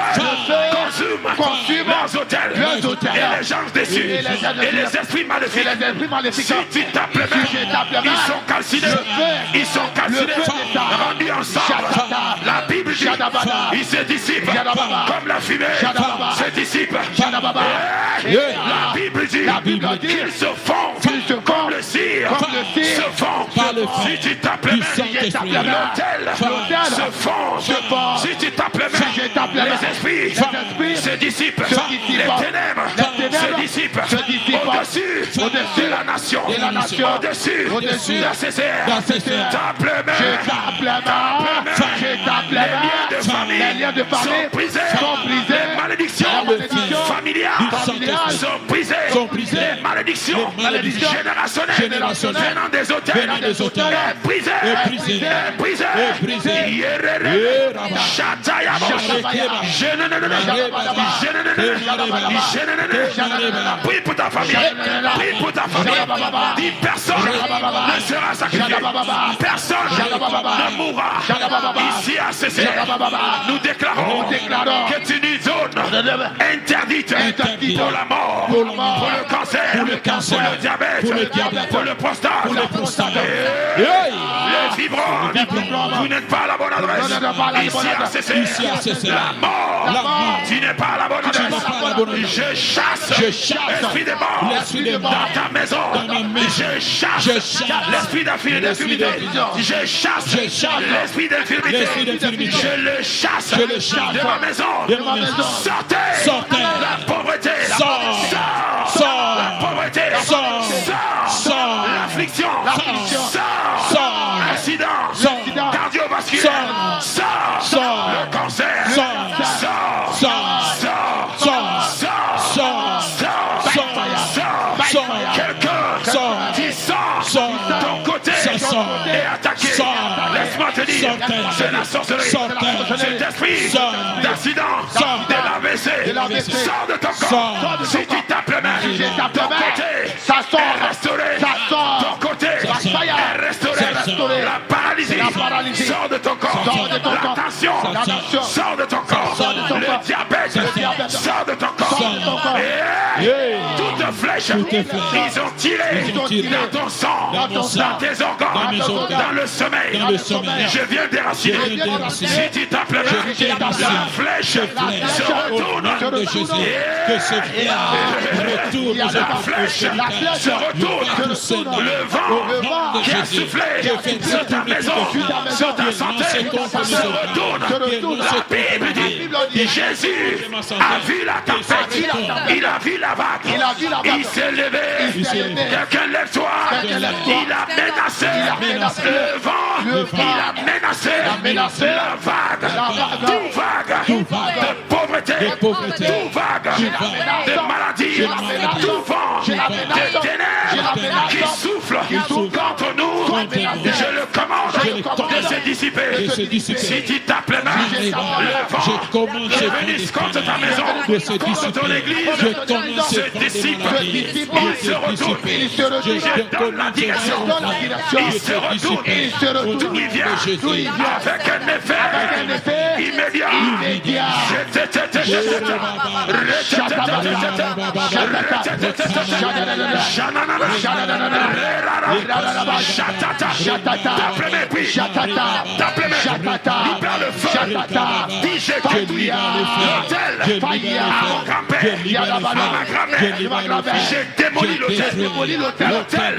consume leurs autels et les gens déçus et les esprits maléfiques. Si tu tapes les mains, ils sont calcinés, rendus ensemble. La Bible dit, ils se dissipent comme la fumée, se dissipent. La Bible dit qu'ils se font comme le cire, se font. Si tu tapes les mains, l'autel se fond. Si tu tapes les mains, les esprits se dissipent. Les ténèbres se dissipent au-dessus de la nation, au-dessus de la CCR. Tape les mains. Les liens de famille sont brisés. Les malédictions familiales sont brisées. Les malédictions générationnelles venant des hôtels brisées. Prie pour ta famille. Dis personne ne sera sacrifié. Personne ne mourra. Ici à CC, nous déclarons que c'est une zone interdite pour la mort, pour le cancer, pour le diabète, pour le prostate. Les fibromes, vous n'êtes pas à la bonne adresse. Ici à CC, la mort, tu n'es pas à la bonne adresse. Je chasse l'esprit des morts dans ta maison. Je chasse l'esprit d'infirmité. Je chasse l'esprit d'infirmité. Je le chasse de ma maison. Sortez la pauvreté. Sors la pauvreté. Sors l'affliction. Sors l'accident cardiovasculaire. Sors le cancer. Quelqu'un qui sort ton côté et attaqué. Laisse-moi te dire, c'est la sorcellerie. Cet esprit d'accident, de l'AVC, sort de ton corps. Si tu tapes le main, ton côté ça sort, est restauré. Ton côté est restauré. La paralysie sort de ton corps. La tension sort de ton corps. Le diabète sort de ton corps. Et toute flèche flèches. Ils ont tiré dans ton sang, dans tes organes, dans le sommeil. Je viens déraciner. Si tu tapes la main, la flèche se retourne. Que ce retourne, la flèche se retourne. Le vent qui a soufflé sur ta maison, sur ta santé, se retourne. La Bible dit Jésus a vu la tempête, il a vu la vague, il s'est levé. Quelqu'un lève-toi. Il a menacé le vent, il a menacé la vague, tout vague de pauvreté, tout vague de maladie, tout vent de ténèbres qui souffle contre nous. Je le commande de se dissiper. Si tu tapes les mains, le vent qui est venu contre ta maison, contre ton église, se dissipe. Il se retourne. Je donne la direction. Il se retourne. D'où il vient, avec un effet immédiat. Libère le feu. Dis je détruis l'hôtel à mon grand-père, à ma grand-mère. J'ai démoli l'hôtel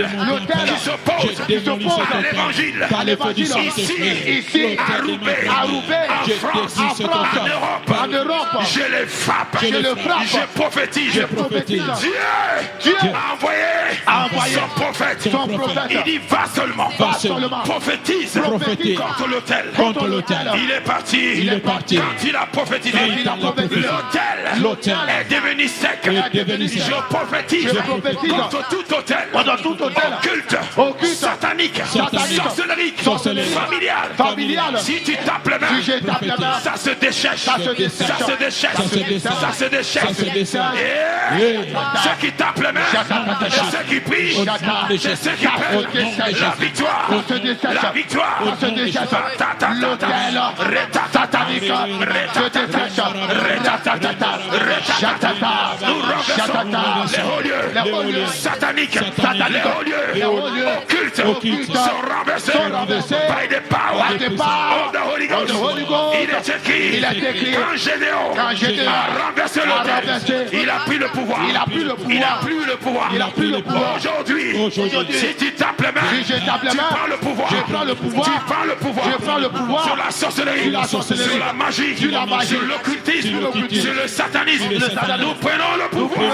qui s'oppose à l'évangile. Ici, à Roubaix, en France, en Europe, je les frappe, je prophétise. Dieu a envoyé son prophète. Il dit va seulement, prophétise contre l'autel. Il est parti. Quand il a prophétisé, l'autel est devenu sec. Je prophétise contre tout autel, occulte, satanique, sorcellerie, familiale. Si tu tapes les mains, ça se déchèche. Ceux qui tapent les mains, ceux qui prient, ceux qui prennent la victoire. Nous renversons les hauts lieux sataniques, les hauts lieux occultes sont renversés by the power of the Holy Ghost. Il est écrit quand Gédéon a renversé l'autel, il a pris le pouvoir. Aujourd'hui, si tu tapes les mains, tu prends le pouvoir. Tu prends le pouvoir sur la sorcellerie, sur la magie, sur l'occultisme, sur le satanisme. Nous prenons le pouvoir.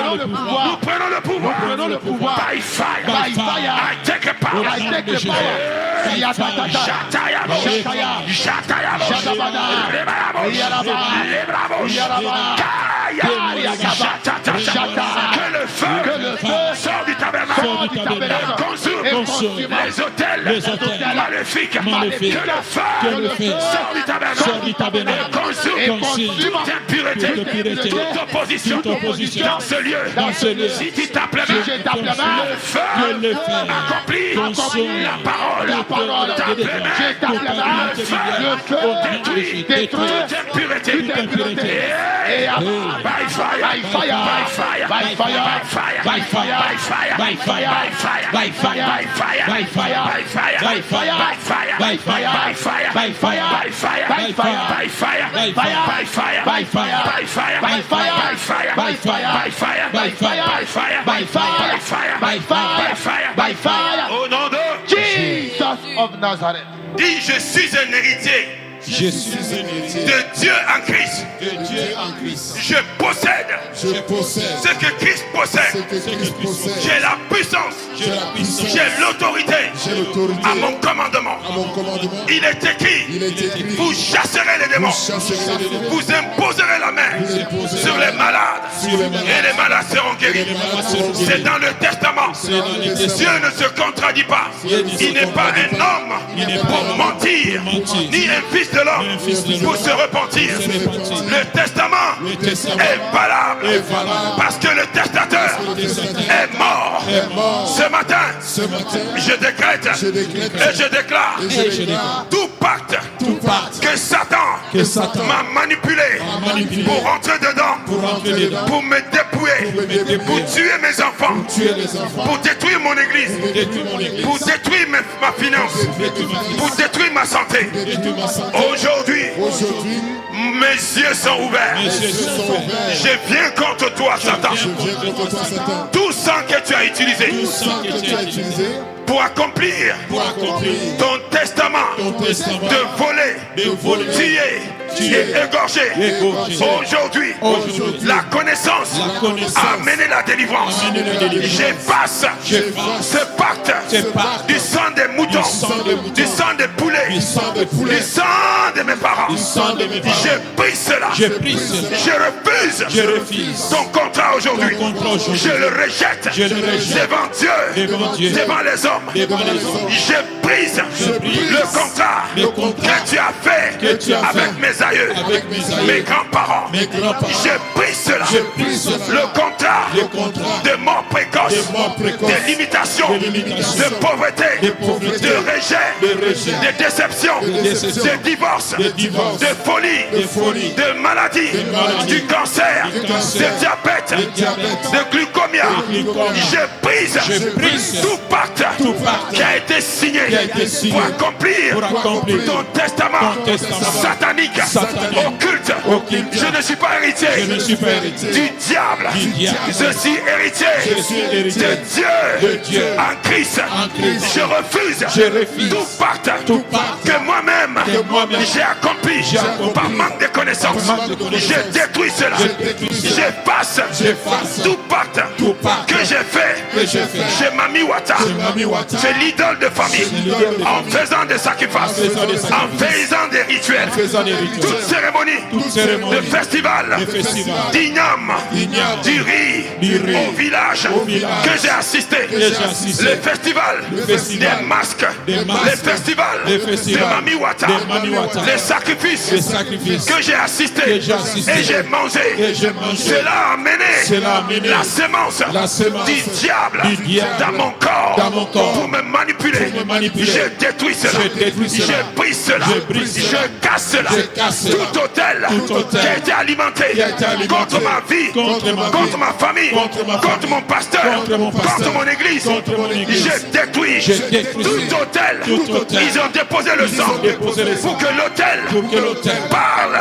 By fire. I take a power. Que le feu sort du tabernacle, consume les hôtels maléfiques. Que le feu sort du tabernacle, consume toute impureté, toute opposition dans ce lieu. Si tu tapes la main, le feu accomplit la parole. Tape les mains, le feu détruit toute impureté. By fire. Au nom de Jesus of Nazareth. Dis je suis un héritier. De Dieu en Christ. Je possède ce que Christ possède. J'ai la puissance. J'ai l'autorité à mon commandement. Il est écrit, vous chasserez les démons. Vous imposerez la main sur les malades et les malades seront guéris. C'est dans le testament. Dieu ne se contradit pas. Il n'est pas un homme pour mentir, ni un fils de l'homme pour se repentir. Le testament est valable parce que le testateur est mort. Ce matin, je décrète et je déclare tout pacte que Satan m'a manipulé pour rentrer dedans, pour me dépouiller, pour tuer mes enfants, pour détruire mon église, pour détruire ma finance, pour détruire ma santé. Aujourd'hui, mes yeux sont ouverts. Je viens contre toi, Satan. Tout sang que tu as utilisé pour accomplir ton testament de voler, tuer et égorger. Aujourd'hui, la connaissance a amené la délivrance. J'efface ce pacte du sang des moutons, du sang des poulets, du sang de mes parents. Je prie cela. Je refuse ton contrat aujourd'hui. Je le rejette devant Dieu, devant les hommes. Je brise le contrat que tu as fait avec mes aïeux, mes grands-parents. Je brise cela. Le contrat de mort précoce, de limitation, de pauvreté, de rejet, de déception, de divorce, de folie, de maladie, du cancer, de diabète, de glucomia. Je brise tout pacte qui a été signé pour accomplir ton testament satanique, occulte. Je ne suis pas héritier du diable. Je suis héritier de Dieu en Christ. Je refuse tout pacte que moi-même j'ai accompli par manque de connaissances. Je détruis cela. J'efface tout pacte que j'ai fait chez Mami Wata. C'est l'idole de famille. En faisant des sacrifices, en faisant des rituels, toute cérémonie de festival, d'igname, du riz au village que j'ai assisté, les festivals des masques, les festivals de Mami Wata, les sacrifices que j'ai assisté et j'ai mangé. Cela a amené la sémence du diable dans mon corps pour me manipuler. Je détruis cela. Je brise cela. Je casse cela. Tout hôtel qui a été alimenté contre ma vie, contre ma famille, contre mon pasteur, contre mon église. Je détruis tout hôtel. Ils ont déposé le sang pour que l'hôtel parle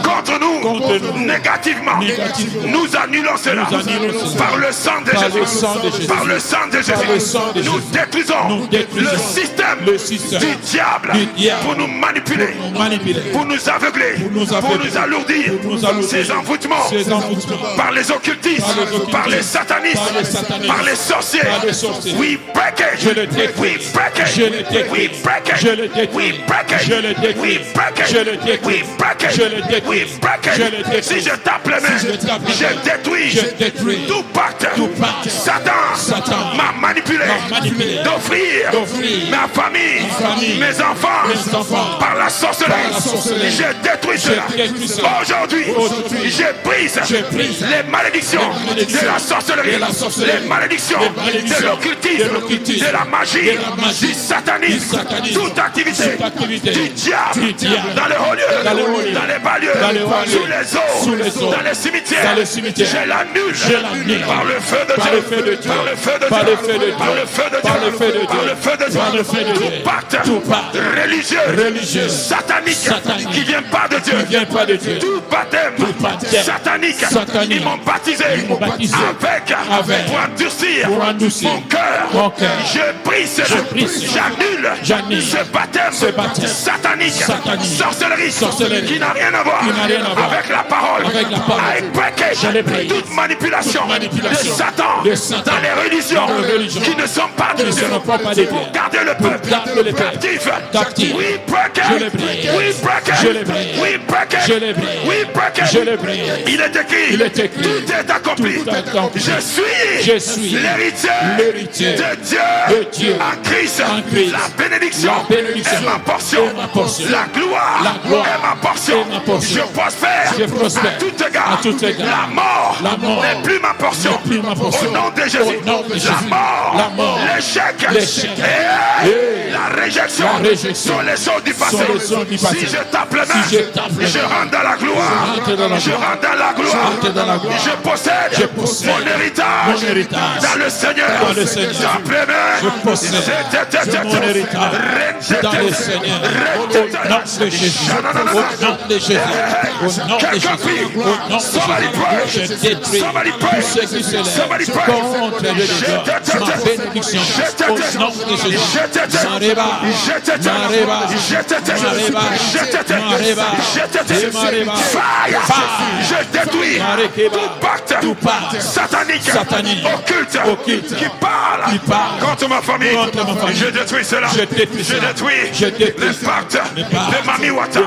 contre nous négativement. Nous annulons cela par le sang de Jésus. Par le sang de Jésus. Nous détruisons le système du diable pour nous manipuler, pour nous aveugler, pour nous alourdir. Ces envoûtements par les occultistes, par les satanistes, par les sorciers. We break it. We break it. We break it. We break it. We break it. We break it. We break it. Si je tape les mains, je détruis tout pacte. Satan m'a manipulé d'offrir ma famille, mes enfants par la sorcellerie. Je détruis cela. Aujourd'hui, je brise les malédictions de la sorcellerie, les malédictions de l'occultisme, de la magie, du satanisme, toute activité du diable dans les hauts lieux, dans les bas lieux, sous les eaux, dans les cimetières. Je l'annule par le feu de Dieu, par le feu de Dieu, par le feu de Dieu, par le feu de Dieu, par le feu de Dieu, par le feu de Dieu. Tout pacte religieux, satanique, qui vient pas de Dieu, tout baptême satanique, ils m'ont baptisé avec pour endurcir mon cœur. Je brise cela, j'annule ce baptême satanique, sorcellerie, qui n'a rien à voir avec la parole. I break it. Toute manipulation de Satan dans les religions qui ne sont pas de Dieu pour garder le peuple captif. We break it. We break it. We break it. We break it. Il est écrit. Tout est accompli. Je suis l'héritier de Dieu en Christ. La bénédiction est ma portion. La gloire est ma portion. Je prospère Je prospère à tout égard. à tout égard. La mort n'est plus ma portion. N'est plus ma portion. Au nom de Jésus. Au nom de Jésus. La mort, L'échec. et la réjection sont les choses du passé. Sont les choses du passé. Si je tape les mains, Si je tape les je mains, rentre dans la gloire. rentre dans la Je gloire. rentre dans la gloire. rentre dans la gloire. Je possède, Je possède mon héritage, mon héritage dans le Seigneur. dans le Seigneur. Tape les mains. Je possède mon héritage dans le Seigneur. Au nom de Jésus. Au nom de Jésus. Au nom de Jésus. Au nom de Jésus. Je détruis tout ce qui se lève contre le dégât. Ma bénédiction. Au nom de Jésus. Mareba. Mareba. Mareba. Mareba. Mareba. Je détruis tout pacte satanique, occulte, qui parle contre ma famille. Je détruis cela. Je détruis les pactes de Mamiwata,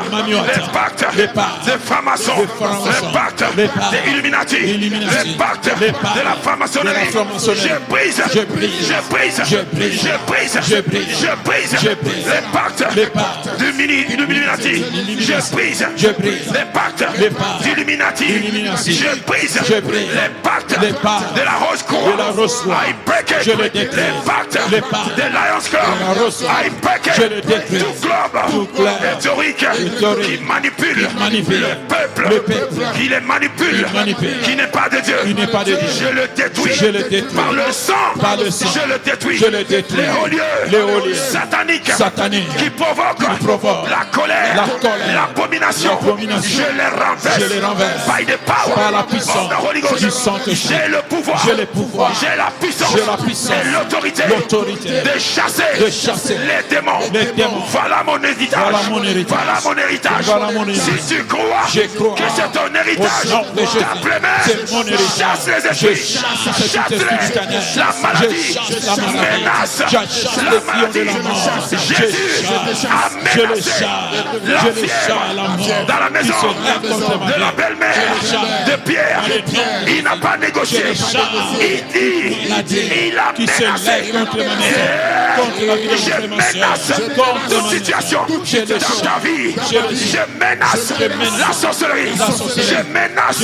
les pactes des francs-maçons, les pactes des Illuminati, les pactes de la franc-maçonnerie. Je brise les pactes du Illuminati. Je brise les pactes d'Illuminati. Je brise les pactes de la Rose-Croix. I break it. Les pactes de Lions Club. I break it. Tout globe théorique qui manipule le peuple, qui les manipule, qui n'est pas de Dieu. Je le détruis par le sang. Je le détruis. Les hauts lieux sataniques qui provoquent la colère, l'abomination. Je les renverse by the power par la puissance of the Holy Ghost. du Saint-Esprit. J'ai le pouvoir, j'ai la puissance et l'autorité de chasser les démons. Voilà mon héritage. Si tu crois que c'est ton héritage, tape les mains, chasse les esprits, chasse la maladie, menace la maladie. Jésus a menacé la fièvre dans la maison de la belle-mère de Pierre. Il n'a pas négocié. Il a menacé. Je menace toute situation dans ta vie. Je menace la sorcellerie. Je menace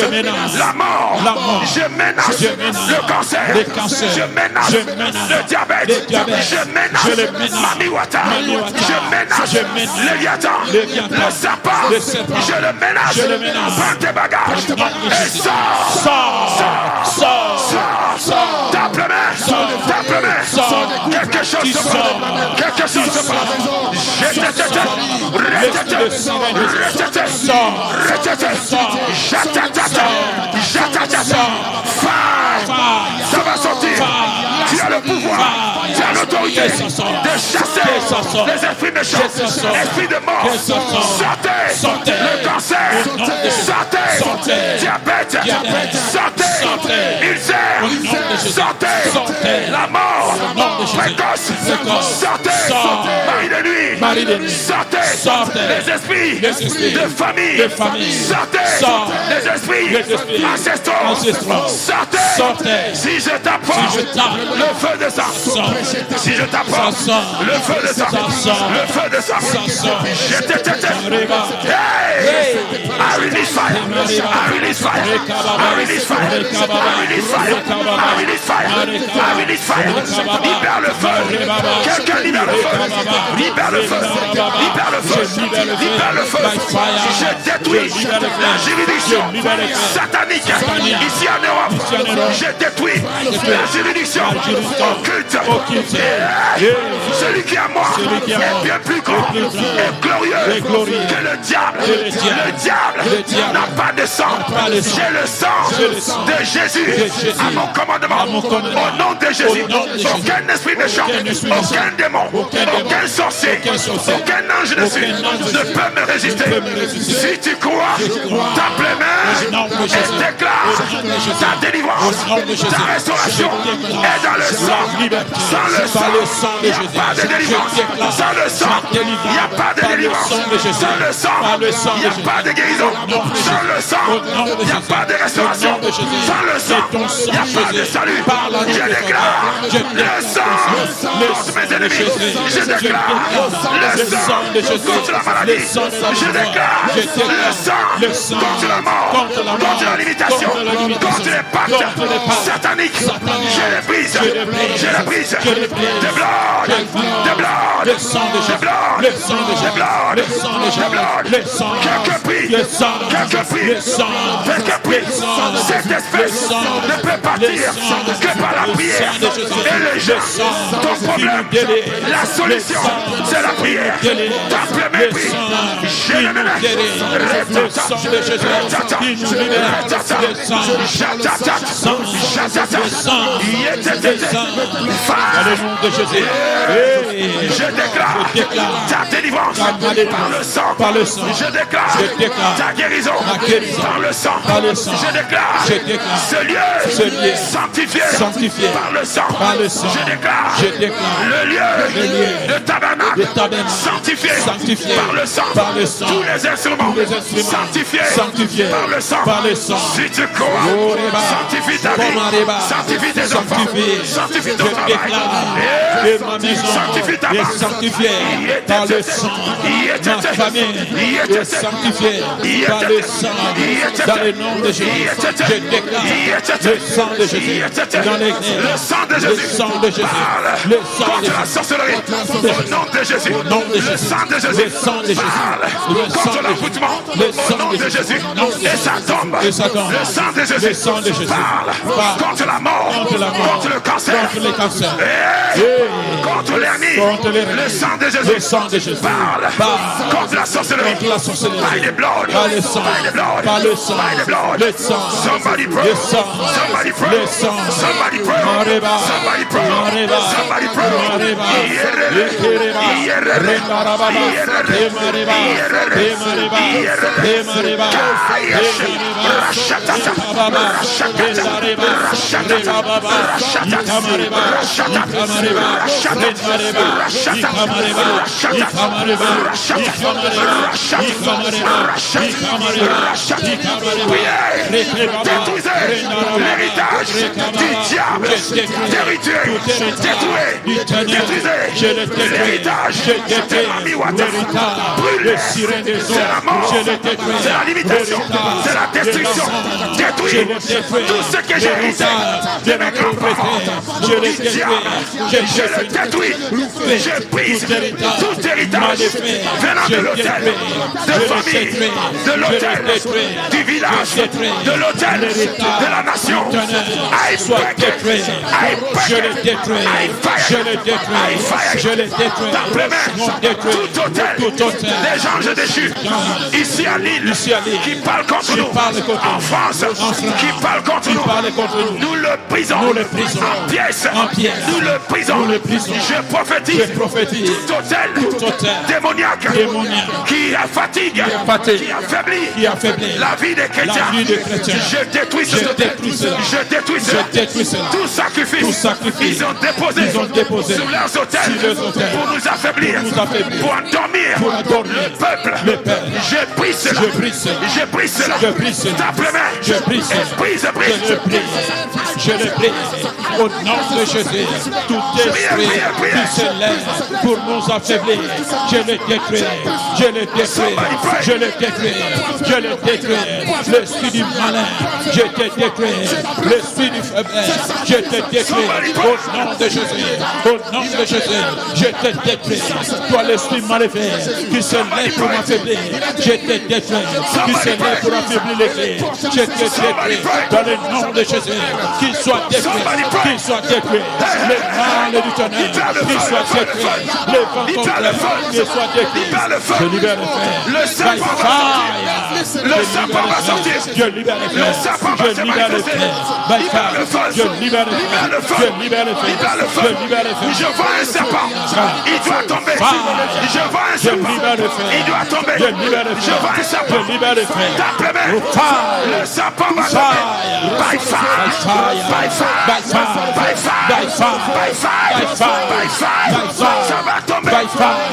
la mort. Je menace le cancer. Je menace le diabète. Je menace Mamiwata. Je menace Léviathan. Le serpent. Je le menace. Prends tes bagages et sors. Tape la main. Quelque chose se passe. Ça va sortir. Tu as le pouvoir, tu as l'autorité de chasser les esprits méchants, esprits de mort. Sortez le cancer, sortez diabète, sortez ulcère, sortez la mort précoce, sortez mari de nuit, sortez les esprits de famille, sortez les esprits ancestraux, sortez. Si je t'apporte le feu de sang, si je t'apporte le feu de sang, je te hey, I release fire, I release fire, I release fire, I release fire, I release fire, I release fire. Libère le feu. Quelqu'un libère le feu. Libère le feu. Libère le feu. Libère le feu. Je détruis la juridiction satanique ici en Europe. Je détruis la juridiction occulte. Celui qui est à moi est bien plus grand et glorieux que le diable. Le diable n'a pas de sang. J'ai le sang de Jésus à mon commandement. Au nom de Jésus, aucun esprit méchant, aucun démon, aucun sorcier, aucun ange dessus ne peut me résister. Si tu crois, tape les mains et déclare ta délivrance, ta restauration est dans le sang. Sans le sang, il n'y a pas de délivrance. Sans le sang, il n'y a pas de délivrance. Sans le sang, il n'y a pas de guérison. Sans le sang, il n'y a pas de restauration. Sans le sang, il n'y a pas de salut. Je déclare le sang contre mes ennemis. Je déclare le sang contre la maladie. Je déclare le sang contre la mort, contre la limitation, contre les pactes sataniques. Je les brise, je les brise. De blood, de blood, le sang de Jésus, le sang de Jésus, le sang de Jésus, le sang, quelqu'un prie, quelqu'un prie, quelqu'un prie. Cette espèce ne peut partir que par la prière. Et les gens, ton problème, la solution, c'est la prière. Tape le mépris, j'ai le ménage. le sang de Jésus, qui nous libère, le sang, le sang, dans le nom de Jésus. Je déclare ta délivrance par le sang. Je déclare ta guérison par le sang. Je déclare ce lieu sanctifié par le sang. Je déclare le lieu de tabernacle sanctifié par le sang. Tous les instruments sanctifiés par le sang. Si tu crois, sanctifie ta vie, sanctifie tes enfants, sanctifie ton travail. Sanctifie ta est sanctifiée par le sang. Ma famille est sanctifiée par le sang. Dans le nom de Jésus, je déclare le sang de Jésus dans l'église. Le sang de Jésus. Le sang de Jésus. Le sang de Jésus. La sorcellerie. Au nom de Jésus. Au nom de Jésus. Le sang de Jésus. Le sang de Jésus. Contre l'envoûtement. Au nom de Jésus. Et ça tombe. Le sang de Jésus. Le sang de Jésus. Parle. Contre la mort. Contre le cancer. Contre les cancers. Contre l'hernie. Le sang de Jésus. Le sang de Jésus. Parle. Contre la sorcellerie. Contre la sorcellerie. By the blood. Par le sang. By the blood. Par le sang. By the blood. Le sang. Somebody pray. Le sang. Somebody pray. Le sang. Somebody pray. Mareba. Somebody pray. Mareba. Somebody pray. Mareba. Lekereba. Rendarababa. Emareba. Emareba. Emareba. Baba. Rendareba. Rebababa. Ikamareba. Ikamareba. Rendareba. Ikamareba. Ikamareba. Ikamareba. Ikamareba. Détruisez l'héritage du diable. Détruisez l'héritage de Mami Wata. Brûlez. C'est la mort. C'est la limitation. C'est la destruction. Détruisez tout ce que j'ai hérité de mes grands-parents. Du diable. Je le détruis. Je brise tout héritage venant de l'autel, de famille, de l'autel, du village, de l'autel, de la nation. I break it. I break it. I fire. Je le détruis. Dans les mains, tout hôtel, des anges déchus, ici à Lille, qui parlent contre nous, en France, qui parlent contre nous, nous le brisons, en pièces, nous le brisons. Je prophétise, tout hôtel démoniaque, qui fatigue, qui affaiblit la vie des chrétiens. Je détruis cela. Je détruis cela. Tout sacrifice, ils ont déposé sur leurs hôtels pour nous affaiblir, pour endormir le peuple. Je brise cela. Je brise cela. Tape les mains. Je brise. Brise. Je le brise. Au nom de Jésus, tout esprit qui se lève pour nous affaiblir, je le détruis. Je le détruis. Je le détruis. Je le détruis. L'esprit du malin, je te détruis. L'esprit du faiblesse, je te détruis. Au nom de Jésus. Au nom de Jésus, je te détruis. Toi, l'esprit maléfique qui se lève pour m'affaiblir, je te détruis. Qui se lève pour affaiblir l'église, je te détruis. Dans le nom de Jésus, qu'il soit détruit. Qu'il soit détruit. Le mal du tonnerre, qu'il soit détruit. Le vent contraire, qu'il soit détruit. Je libère le feu. Le serpent va sortir. Je libère le feu. Le serpent va se manifester. Je libère le feu. Je libère le feu. Je libère le feu. Je vois un serpent. Il doit tomber. Je vois un serpent. Il doit tomber. Je vois un serpent. Je libère le feu. Tape les mains. Le serpent va tomber. By fire. By fire. By fire. By fire. by fire, ça va tomber.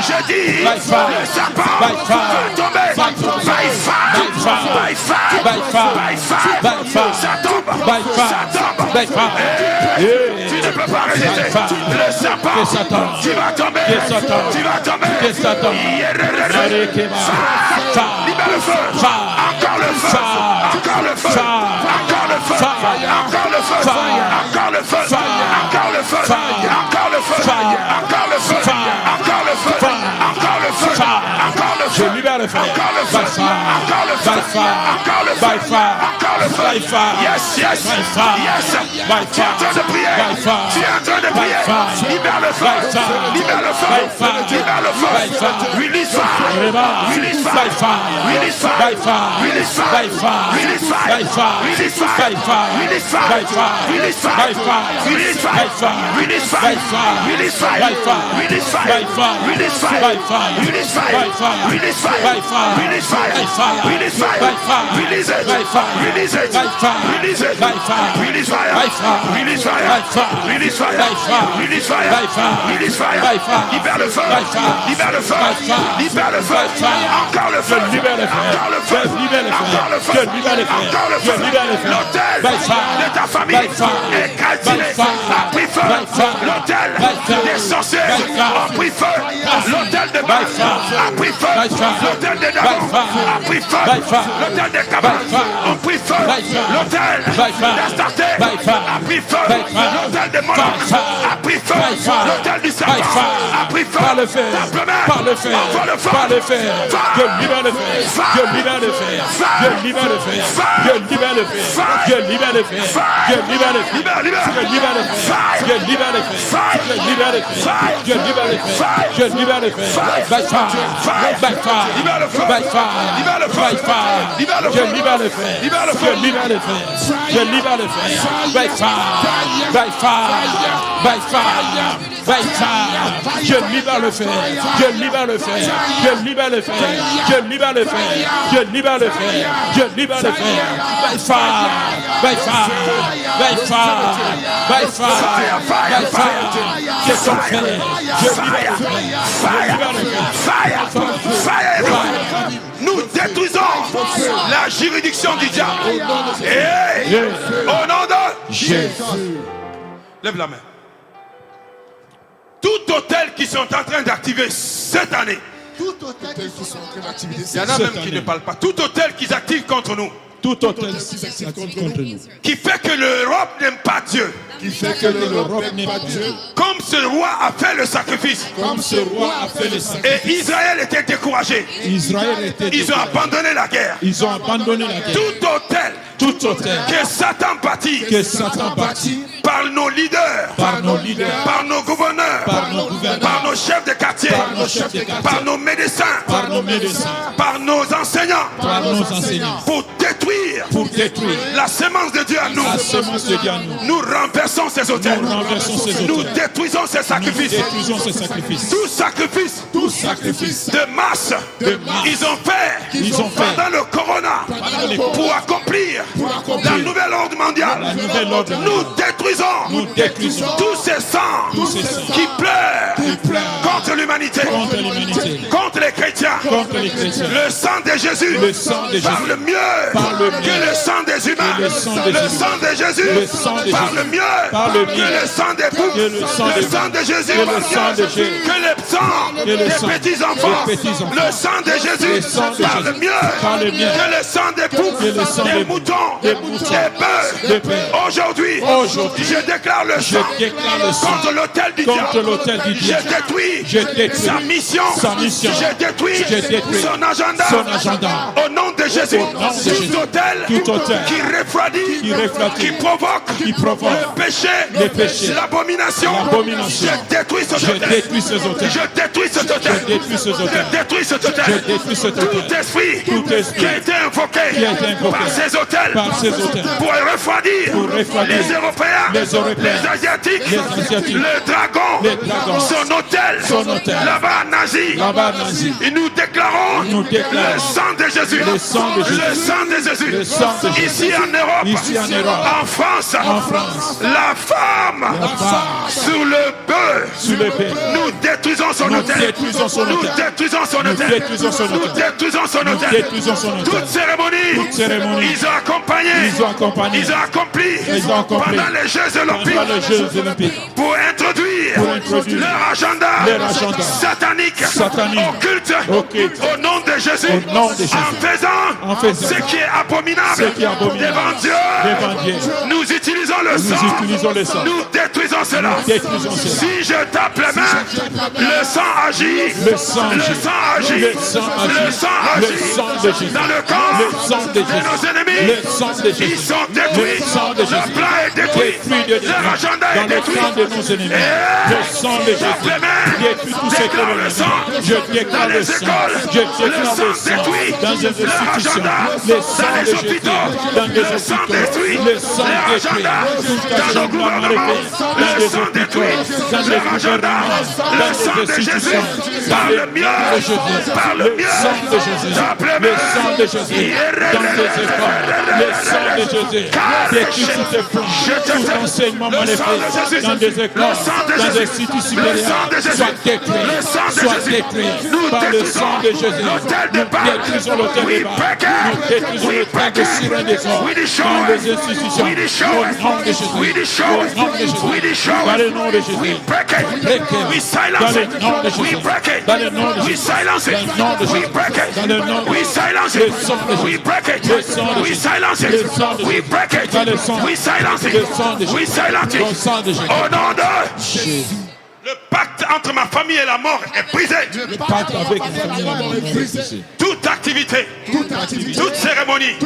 Je dis, le serpent va tomber. By fire, ça tombe. Tu ne peux pas résister. Le serpent, tu vas tomber. Libère le feu. Encore le feu. Encore le feu. Encore le feu. Encore le feu. Encore le feu. Encore le feu. Encore le feu. Encore le feu. Encore le feu. Encore le feu. Encore le feu. Je libère le feu. Encore le feu. Encore le feu. Encore le feu. Encore le feu. Yes. Tu es en train de prier. Tu es en train de prier. Libère le feu. Libère le feu. Libère le feu. Release fire. Release fire. Release fire. Release fire. Release fire. Release fire. Release fire. Release fire. Release fire. Release fire. Release fire. Release fire. Release fire. Release fire. Release fire. Release fire. Release fire. Release fire. Release fire. Release it. Release it. Release it. Release fire. Release fire. Release fire. Release fire. Release fire. Libère le feu. Libère le feu. Libère le feu. Encore le feu. Libère le feu. Encore le feu. Libère le feu. Encore le feu. Libère le feu. Encore le feu. Libère le feu. L'autel de ta famille est calciné. A pris feu. L'autel des sorciers a pris feu. L'autel de Baal a pris feu. L'autel de Dagon a pris feu. L'autel de Kabbalah a pris feu. L'autel d'Astarté a pris feu. L'autel de Moloch a pris feu. L'autel du serpent a pris feu. Par le feu, par le feu, par le feu, je libère le feu, je libère le feu, je libère le feu, je libère le feu, je libère le feu, je libère le feu, je libère le feu, je libère le feu, je libère le feu, je libère le feu, je libère le feu, by fire, by fire, by fire, by fire, je libère le feu, je libère le feu, je libère le feu, by fire, by fire, by fire, by fire, je libère le feu, je libère le feu, je libère le feu, je libère le feu, je libère le feu, je libère le feu, by fire, by fire, by fire, by fire, by fire, je t'en fais, je libère le feu, Fire. Nous détruisons la juridiction du diable. Au nom de Jésus. Lève la main. Tout hôtel qui sont en train d'activer cette année. Tout hôtel qui sont en train d'activer Il y en a même qui ne parlent pas. Tout hôtel qu'ils activent contre nous. Tout hôtel contre nous, Qui fait que l'Europe n'aime pas Dieu. qui fait que l'Europe n'est pas Dieu, Comme ce roi a fait le sacrifice. comme ce roi a fait le sacrifice, Et Israël était découragé. Israël était Ils ont abandonné la guerre. ils ont abandonné la guerre. Tout hôtel que Satan bâtit Satan bâtit par nos leaders, par nos leaders, par nos gouverneurs, par nos gouverneurs, par nos chefs de quartier, par nos chefs de quartier, par nos médecins, par nos médecins, par nos enseignants, par nos enseignants, pour détruire la semence de Dieu à nous. la semence de Dieu à nous. Nous renversons ces hôtels. Nous renversons ces Nous hôtels. détruisons ces sacrifices. Nous détruisons ces sacrifices. Tout sacrifice Tout sacrifice de masse, ils ont fait pendant le corona pour accomplir la nouvelle ordre mondiale. la nouvelle ordre Nous détruisons nous détruisons tous ces sangs ces sangs qui pleurent pleurent contre l'humanité, contre l'humanité, contre les chrétiens. contre les chrétiens. Le sang de Jésus Le sang de Jésus parle mieux parle mieux que le sang des humains. que le sang des Le humains. sang de Jésus Le sang de parle Jésus mieux parle que mieux le sang des boucs. que le sang Le des sang de Jésus que le parle sang de mieux Jésus. que le sang Que le des sang petits-enfants. des petits-enfants. Le sang de Le Jésus sang de parle Jésus mieux parle mieux que le sang des boucs, que le sang des des moutons, des des moutons, bœufs. des bœufs. Aujourd'hui, je déclare le sang déclare le sang contre l'autel du contre diable. l'autel du diable. Je détruis Je détruis sa mission. sa mission. Je détruis Je détruis son agenda. son agenda. Au nom de Jésus. Au nom de Jésus. Tout hôtel Tout hôtel qui refroidit, qui provoque le péché, l'abomination. L'abomination. Je détruis ce Je hôtel. détruis ces hôtels. Je détruis ce hôtel. Je détruis ces hôtels. Je détruis ce hôtel. Je détruis cet hôtel. Tout esprit Tout esprit qui a été invoqué par ces hôtels par ces hôtels pour refroidir les Européens, les Européens, les Asiatiques, les Asiatiques, le dragon, son hôtel, là-bas nazi. Et nous déclarons le sang de Jésus, le sang de Jésus, le sang de Jésus, le sang de Jésus. ici en Europe, Ici en Europe, en France, en France, La femme sur le bœuf. Sur le bœuf. Nous détruisons son Nous hôtel. détruisons son Nous hôtel. détruisons son Nous hôtel. détruisons son Nous hôtel. détruisons son Nous hôtel. détruisons son hôtel. Toute cérémonie. Toute cérémonie. Ils ont accompagné. Ils ont accompagné. Ils ont accompli. Ils ont accompli. Pendant les Jeux olympiques. Pendant les Jeux olympiques. Pour introduire leur agenda satanique, occulte, au nom de Jésus, Au nom de Jésus. en faisant ce qui est abominable devant Dieu. Nous utilisons le sang. Nous détruisons cela. Si je tape les mains, le sang agit. Le sang agit. Le sang agit. Dans le corps de nos ennemis. Ils sont détruits. Le plan est détruit. Leur agenda est détruit. Le sang de Jésus détruit tout ce que le sang. Je déclare le sang. Je déclare le sang dans les institutions. Le sang de Jésus dans les hôpitaux. Le sang détruit. Dans nos gouvernements. Dans les hôpitaux. Dans les gouvernements. Dans les institutions. Par le mieux. Le sang de Jésus. Le sang de Jésus dans les écoles. Le sang de Jésus détruit tout le plan. Tout enseignement manifeste dans des écoles, dans des institutions. Soit détruit par le sang de Jésus. Nous détruisons l'hôtel de Baal. Nous détruisons le train de sirène des hommes dans les institutions. Au nom de Jésus. Au nom de Jésus. Dans le nom de Jésus. We silence it. We break it. Dans le nom de We Jésus. silence it. Dans le nom de We Jésus. break it. Dans le nom de We Jésus. silence Le it. sang de Jésus. We break it. Le sang de We Jésus. silence Le it. sang de We Jésus. break it. Dans le sang. We silence Le sang de it. Jésus. We silence Le sang de it. Jésus. Au nom de le pacte entre ma famille et la mort est brisé. Pacte avec la famille la mort est brisé. Toute activité, toute cérémonie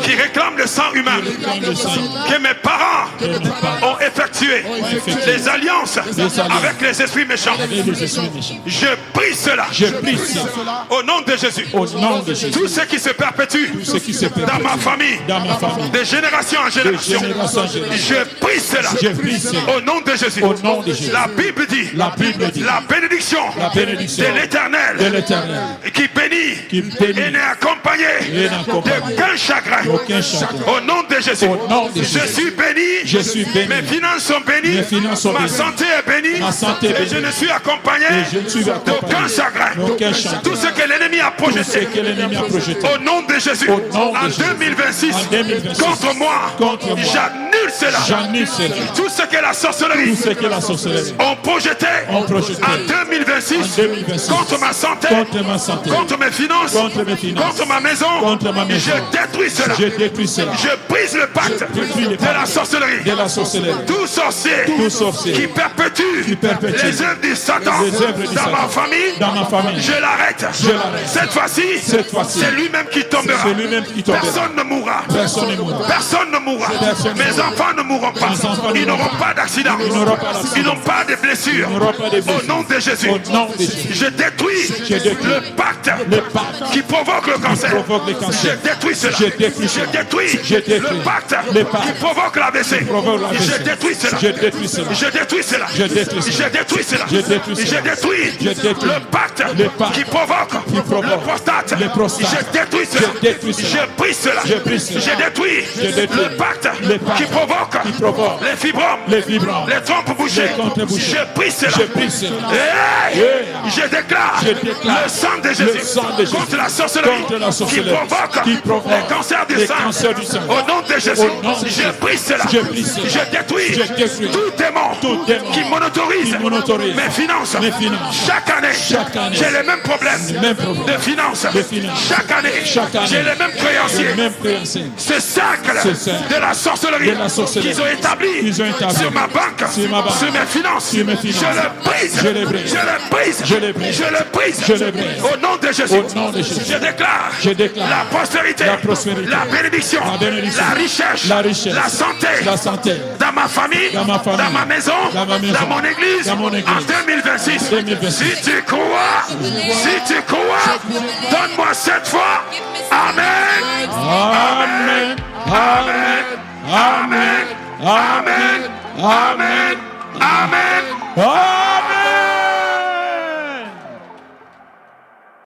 qui réclame le sang humain que mes parents ont effectué, les alliances avec les esprits méchants. Et les esprits méchants. Je prie cela. Je prie ça. Au nom de Jésus. Au nom de Jésus. Tout ce qui se perpétue Ce qui se perpétue dans ma famille, dans ma famille. de génération en génération, génération en génération. je prie cela. Je prie cela. Au nom de Jésus. Au nom de Jésus. La Bible dit, La Bible dit. la bénédiction de l'Éternel De l'Éternel. qui bénit Qui bénit. et n'est accompagné Et n'est accompagné d'aucun chagrin. Aucun chagrin. Au nom de Jésus. Au nom de Jésus. Je suis béni. Je suis béni. Mes finances sont bénies. Mes finances sont Ma bénies. santé est bénie. Ma santé est Et bénie. je ne suis accompagné Et je ne suis accompagné d'aucun chagrin. d'aucun chagrin. Tout ce que l'ennemi a Tout ce projeté. que l'ennemi a projeté. Au nom de Jésus. Au nom de En Jésus. 2026. En 2026. Contre moi. Contre moi. J'annule cela. J'annule cela. Tout ce que la sorcellerie Tout ce que la sorcellerie ont projeté ont projeté en 2026, en 2026 contre ma santé, contre ma santé, contre mes finances, contre mes finances, contre ma maison, contre ma maison. je détruis cela. Je détruis cela. Je brise le pacte détruis le de pacte la sorcellerie. de la sorcellerie. Tout sorcier, Tout sorcier qui perpétue, qui perpétue les œuvres du Satan les œuvres du dans Satan ma famille, dans ma famille. je l'arrête. Je l'arrête. Cette fois-ci, Cette fois-ci, c'est lui-même qui tombera. c'est lui-même qui tombera. Personne ne mourra. Personne ne mourra. Personne ne mourra. Personne ne Mes mourra. enfants ne mourront pas. Mes enfants Ils ne mourront n'auront pas d'accident. Ils n'auront pas d'accident. Ils n'ont pas de blessures. Ils n'auront pas de blessures. Au nom de Jésus. Au nom de Jésus. Je détruis Je détruis le pacte qui provoque le cancer. provoque le cancer. Je détruis cela. Je détruis Je cela. détruis Je détruis le pacte le pacte qui provoque l'AVC. provoque l'AVC. Je détruis cela. Je détruis cela. Je détruis cela. Je détruis cela. Je détruis cela. Je détruis cela. Je détruis Je détruis le pacte qui provoque le prostate. le prostate. Je détruis cela. Je détruis cela. Je brise cela. Je brise cela. Je détruis Je détruis le pacte le pacte qui provoque les fibromes, les fibromes, les trompes bouchées. les trompes bouchées. Je brise cela. Je brise cela. Hey! Yeah. Je déclare le sang de Jésus, sang de Jésus contre la sorcellerie, contre la sorcellerie qui provoque les cancers du cancers du sang. Au nom de Jésus, Au nom de Jésus. je brise cela. Je brise cela. Je détruis Je détruis tout tout démon qui monotorise qui monotorise mes finances. mes finances. Chaque année, Chaque année, j'ai les mêmes problèmes les mêmes problèmes de finances. de finances. Chaque année, j'ai les mêmes créanciers. Même créancier. Ce cercle Ce cercle de la sorcellerie de la sorcellerie qu'ils ont établi sur ma banque, sur ma banque, sur mes finances, sur mes finances. je le brise. Je le brise. Je le brise. Je le brise. Je le brise. Je le brise. Au nom de Jésus. Au nom de Jésus. Je déclare Je déclare la prospérité, la prospérité, la bénédiction, la bénédiction, la richesse, la richesse, la santé, la santé, dans ma famille, dans ma famille, dans ma maison, dans ma maison, dans mon église, dans mon église, en 2026. 2026. Si tu crois, donne-moi cette fois. Amen. Amen. Amen. Amen. Amen. Amen. Amen. Amen.